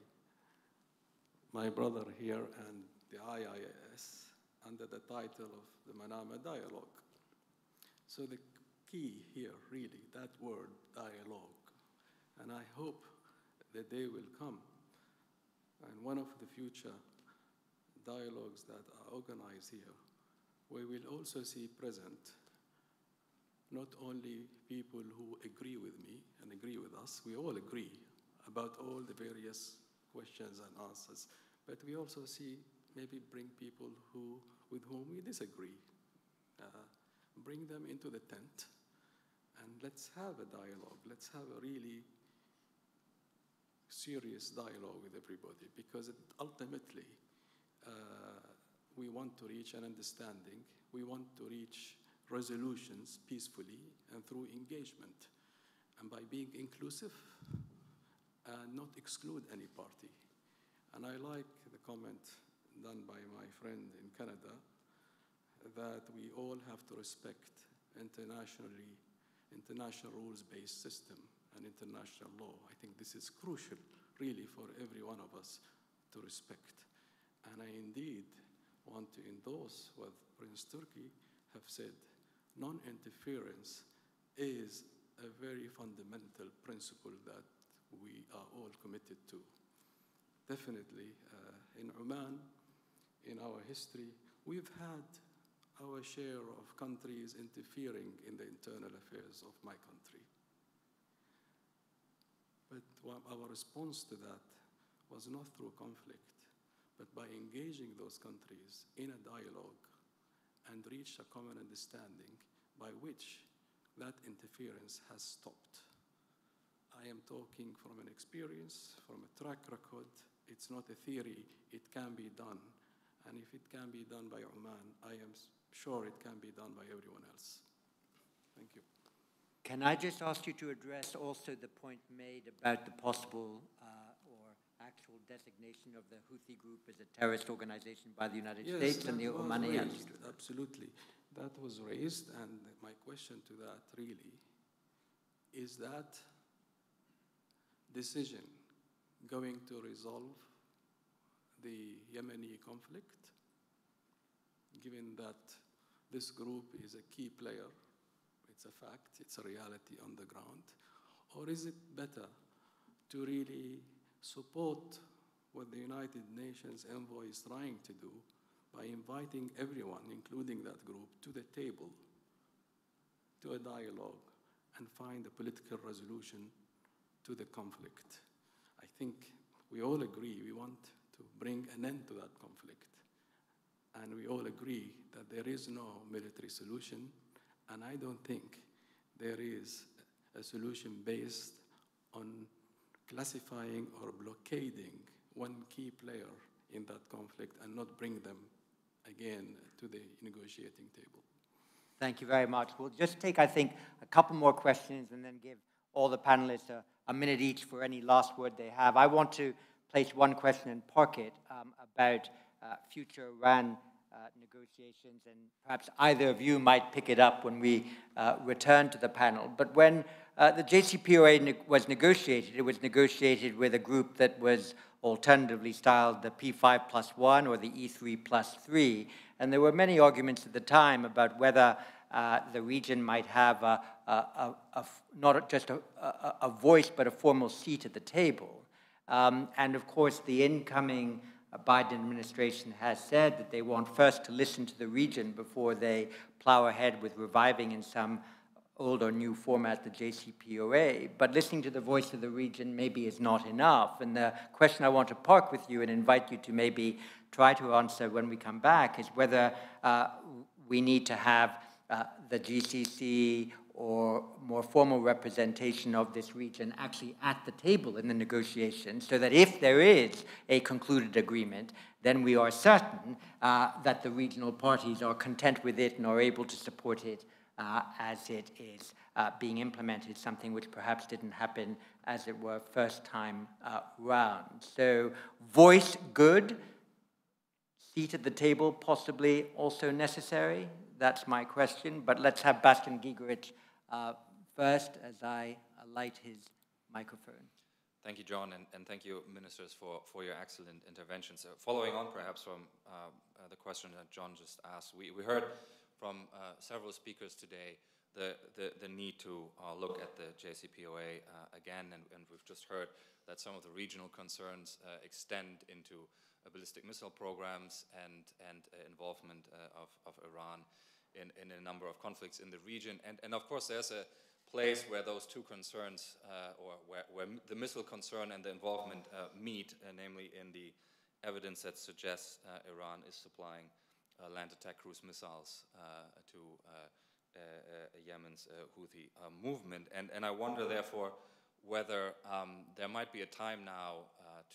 my brother here and the IISS under the title of the Manama Dialogue. So the key here, really, that word, dialogue. And I hope the day will come, and one of the future dialogues that are organized here, we will also see present not only people who agree with me and agree with us, we all agree about all the various questions and answers, but we also see maybe bring people with whom we disagree. bring them into the tent, and let's have a dialogue. Let's have a really serious dialogue with everybody, because ultimately we want to reach an understanding. We want to reach resolutions peacefully and through engagement, and by being inclusive and not exclude any party. And I like the comment done by my friend in Canada that we all have to respect international rules-based system and international law. I think this is crucial, really, for every one of us to respect. And I indeed want to endorse what Prince Turki have said. Non-interference is a very fundamental principle that we are all committed to. Definitely, in Oman, in our history, we've had our share of countries interfering in the internal affairs of my country. But our response to that was not through conflict, but by engaging those countries in a dialogue and reach a common understanding by which that interference has stopped. I am talking from an experience, from a track record. It's not a theory, it can be done. And if it can be done by Oman, I am sure it can be done by everyone else. Thank you. Can I just ask you to address also the point made about the possible or actual designation of the Houthi group as a terrorist organization by the United States and the Omani attitude? Absolutely. That was raised, and my question to that really is that decision going to resolve the Yemeni conflict, given that this group is a key player? It's a fact, it's a reality on the ground. Or is it better to really support what the United Nations envoy is trying to do by inviting everyone, including that group, to the table, to a dialogue, and find a political resolution to the conflict? I think we all agree we want to bring an end to that conflict. And we all agree that there is no military solution, and I don't think there is a solution based on classifying or blockading one key player in that conflict and not bring them again to the negotiating table. Thank you very much. We'll just take, I think, a couple more questions and then give all the panelists a minute each for any last word they have. I want to place one question and park it about future Iran negotiations, and perhaps either of you might pick it up when we return to the panel. But when the JCPOA was negotiated, it was negotiated with a group that was alternatively styled the P5+1 or the E3+3, and there were many arguments at the time about whether the region might have not just a voice but a formal seat at the table. And of course, the incoming Biden administration has said that they want first to listen to the region before they plow ahead with reviving in some old or new format the JCPOA. But listening to the voice of the region maybe is not enough. And the question I want to park with you and invite you to maybe try to answer when we come back is whether we need to have the GCC or more formal representation of this region actually at the table in the negotiations, so that if there is a concluded agreement, then we are certain that the regional parties are content with it and are able to support it as it is being implemented, something which perhaps didn't happen, as it were, first time round. So voice good, seat at the table possibly also necessary. That's my question, but let's have Bastian Gigerich first as I light his microphone. Thank you, John, and thank you, ministers, for your excellent interventions. Following on perhaps from the question that John just asked, we heard from several speakers today the need to look at the JCPOA again, and we've just heard that some of the regional concerns extend into ballistic missile programs and involvement of Iran in a number of conflicts in the region. And of course, there's a place where those two concerns, or where the missile concern and the involvement meet, namely in the evidence that suggests Iran is supplying land attack cruise missiles to Yemen's Houthi movement. And I wonder, therefore, whether there might be a time now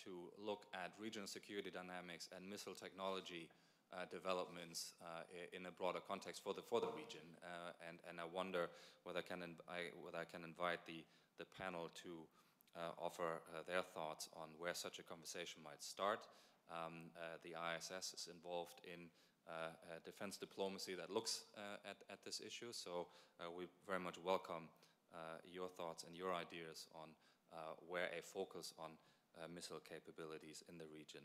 to look at regional security dynamics and missile technology developments in a broader context for the region. And I wonder whether I can invite the panel to offer their thoughts on where such a conversation might start. The ISS is involved in defense diplomacy that looks at this issue, so we very much welcome your thoughts and your ideas on where a focus on missile capabilities in the region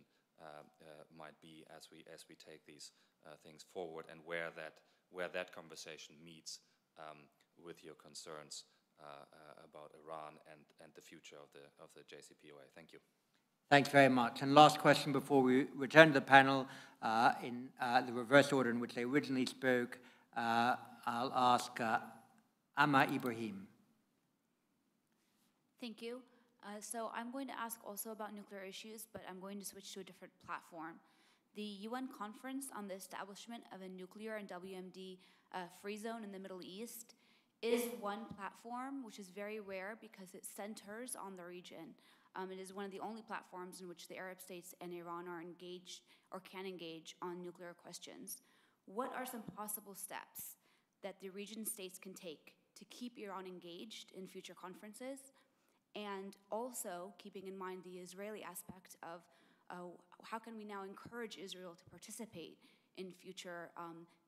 might be as we take these things forward, and where that conversation meets with your concerns about Iran and the future of the JCPOA. Thank you. Thanks very much. And last question before we return to the panel, in the reverse order in which they originally spoke, I'll ask Amma Ibrahim. Thank you. So I'm going to ask also about nuclear issues, but I'm going to switch to a different platform. The UN Conference on the Establishment of a Nuclear and WMD Free Zone in the Middle East is one platform which is very rare because it centers on the region. It is one of the only platforms in which the Arab states and Iran are engaged or can engage on nuclear questions. What are some possible steps that the region states can take to keep Iran engaged in future conferences? And also keeping in mind the Israeli aspect of how can we now encourage Israel to participate in future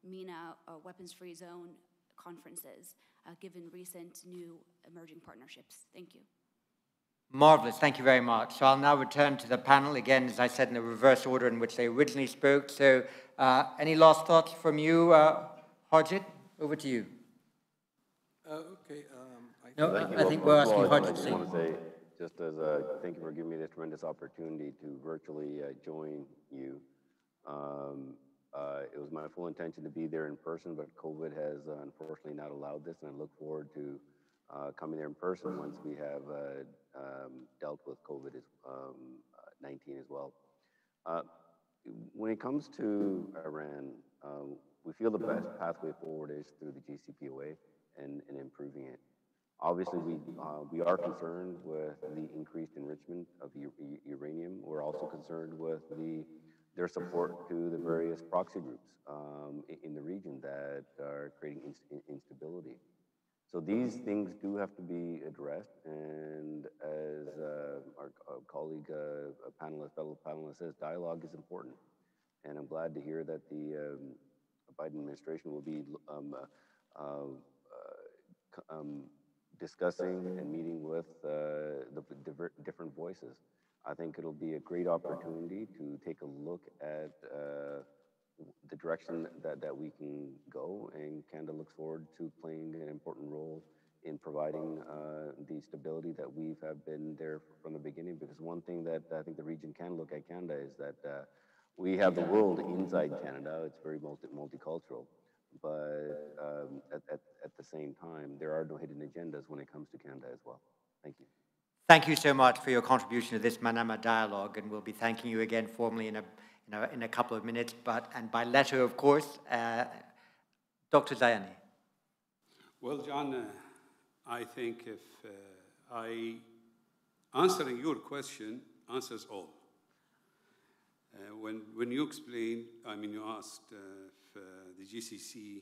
MENA weapons-free zone conferences, given recent new emerging partnerships? Thank you. Marvelous, thank you very much. So I'll now return to the panel, again, as I said, in the reverse order in which they originally spoke. So any last thoughts from you, Harjit? Over to you. Okay. I think we're asking Harjit. I just want to say, just as thank you for giving me this tremendous opportunity to virtually join you. It was my full intention to be there in person, but COVID has unfortunately not allowed this, and I look forward to coming there in person once we have dealt with COVID-19 as well. When it comes to Iran, we feel the best pathway forward is through the JCPOA and improving it. Obviously, we are concerned with the increased enrichment of uranium. We're also concerned with their support to the various proxy groups in the region that are creating instability. So these things do have to be addressed, and as our colleague, fellow panelist says, dialogue is important. And I'm glad to hear that the Biden administration will be discussing and meeting with the different voices. I think it'll be a great opportunity to take a look at the direction that we can go, and Canada looks forward to playing an important role in providing the stability that we have been there from the beginning. Because one thing that I think the region can look at Canada is that we have the world inside Canada. It's very multicultural, but at the same time, there are no hidden agendas when it comes to Canada as well. Thank you. Thank you so much for your contribution to this Manama dialogue, and we'll be thanking you again formally in a couple of minutes, and by letter, of course. Dr. Zayani. Well, John, I think if answering your question answers all. When you explained, you asked if the GCC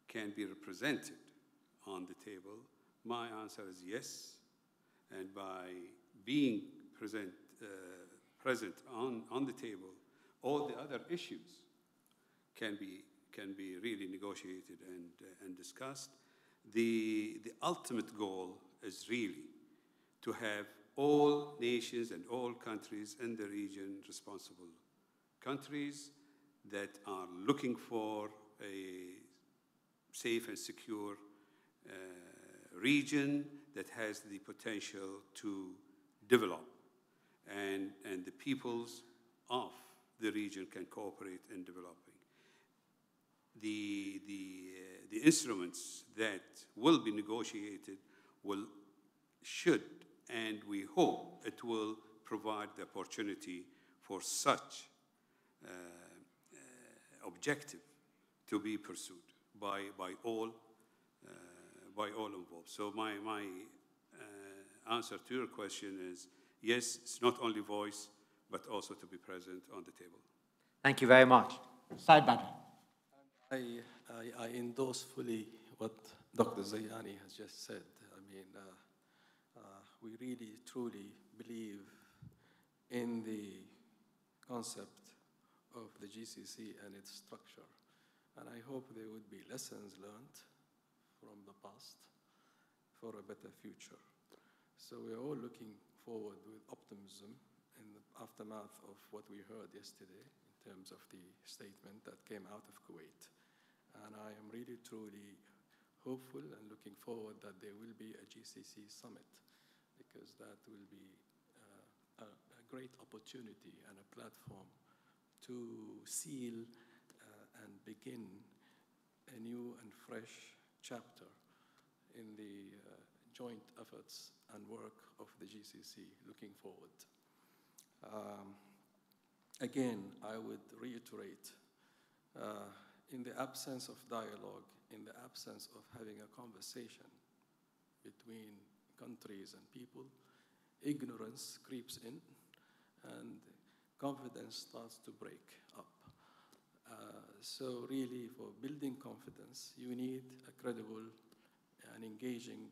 can be represented on the table, my answer is yes. And by being present on the table, all the other issues can be really negotiated and discussed. The ultimate goal is really to have all nations and all countries in the region responsible countries that are looking for a safe and secure region that has the potential to develop, and the peoples of the region can cooperate in developing. The instruments that will be negotiated should, and we hope it will provide the opportunity for such objective to be pursued by all by all involved. So my answer to your question is, yes, it's not only voice, but also to be present on the table. Thank you very much. Sayyid Badr. I endorse fully what Dr. Zayani has just said. I mean, we really, truly believe in the concept of the GCC and its structure. And I hope there would be lessons learned from the past for a better future. So we're all looking forward with optimism in the aftermath of what we heard yesterday in terms of the statement that came out of Kuwait. And I am really, truly hopeful and looking forward that there will be a GCC summit, because that will be a great opportunity and a platform to seal and begin a new and fresh chapter in the joint efforts and work of the GCC looking forward. Again, I would reiterate, in the absence of dialogue, in the absence of having a conversation between countries and people, ignorance creeps in and confidence starts to break up. So really, for building confidence, you need a credible and engaging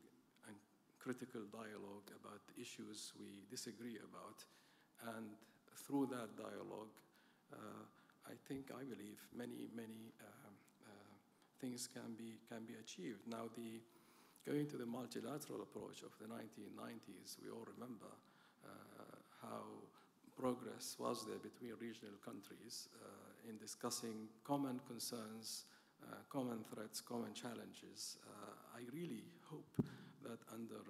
and critical dialogue about the issues we disagree about. And through that dialogue, I believe many things can be achieved. Now, going to the multilateral approach of the 1990s, we all remember how progress was there between regional countries in discussing common concerns, common threats, common challenges. I really hope that under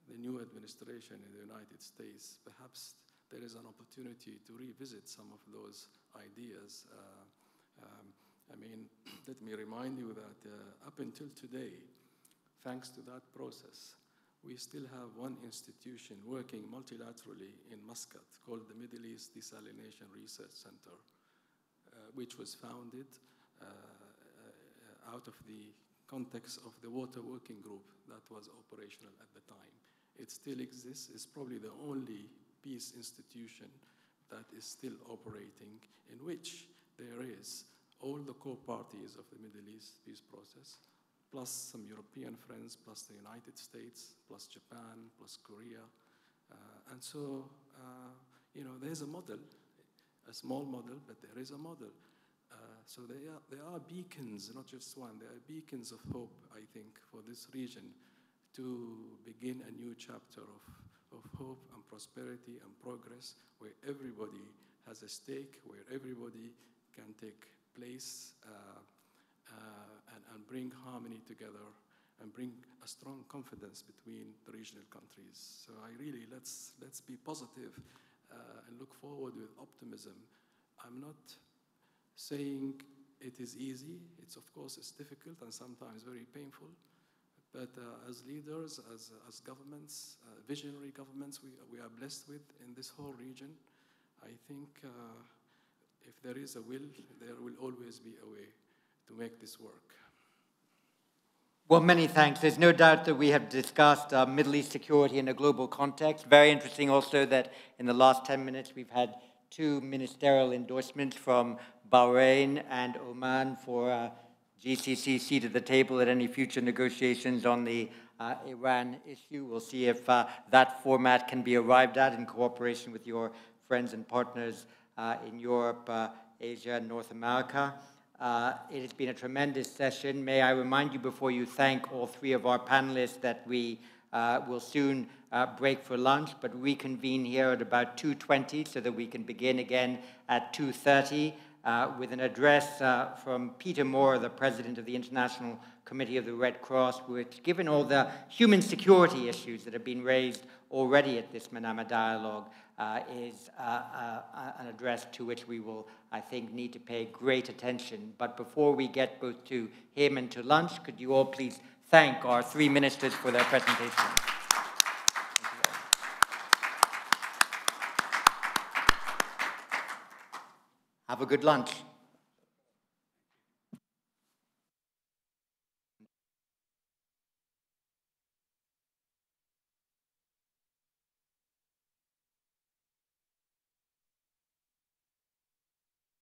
the new administration in the United States, perhaps there is an opportunity to revisit some of those ideas. Let me remind you that up until today, thanks to that process, we still have one institution working multilaterally in Muscat called the Middle East Desalination Research Center, which was founded out of the context of the water working group that was operational at the time. It still exists. It's probably the only peace institution that is still operating, in which there is all the core parties of the Middle East peace process, plus some European friends, plus the United States, plus Japan, plus Korea. And so, there's a model, a small model, but there is a model. So there are beacons, not just one, there are beacons of hope, I think, for this region to begin a new chapter of hope and prosperity and progress, where everybody has a stake, where everybody can take place and bring harmony together and bring a strong confidence between the regional countries. So let's be positive and look forward with optimism. I'm not saying it is easy. Of course, it's difficult and sometimes very painful. But as leaders, as governments, visionary governments we are blessed with in this whole region, I think if there is a will, there will always be a way to make this work. Well, many thanks. There's no doubt that we have discussed Middle East security in a global context. Very interesting also that in the last 10 minutes we've had 2 ministerial endorsements from Bahrain and Oman for GCC seat at the table at any future negotiations on the Iran issue. We'll see if that format can be arrived at in cooperation with your friends and partners in Europe, Asia, and North America. It has been a tremendous session. May I remind you before you thank all 3 of our panelists that we will soon break for lunch, but reconvene here at about 2:20 so that we can begin again at 2:30 with an address from Peter Moore, the President of the International Committee of the Red Cross, which, given all the human security issues that have been raised already at this Manama Dialogue, is an address to which we will, I think, need to pay great attention. But before we get both to him and to lunch, could you all please thank our 3 ministers for their presentation. Have a good lunch.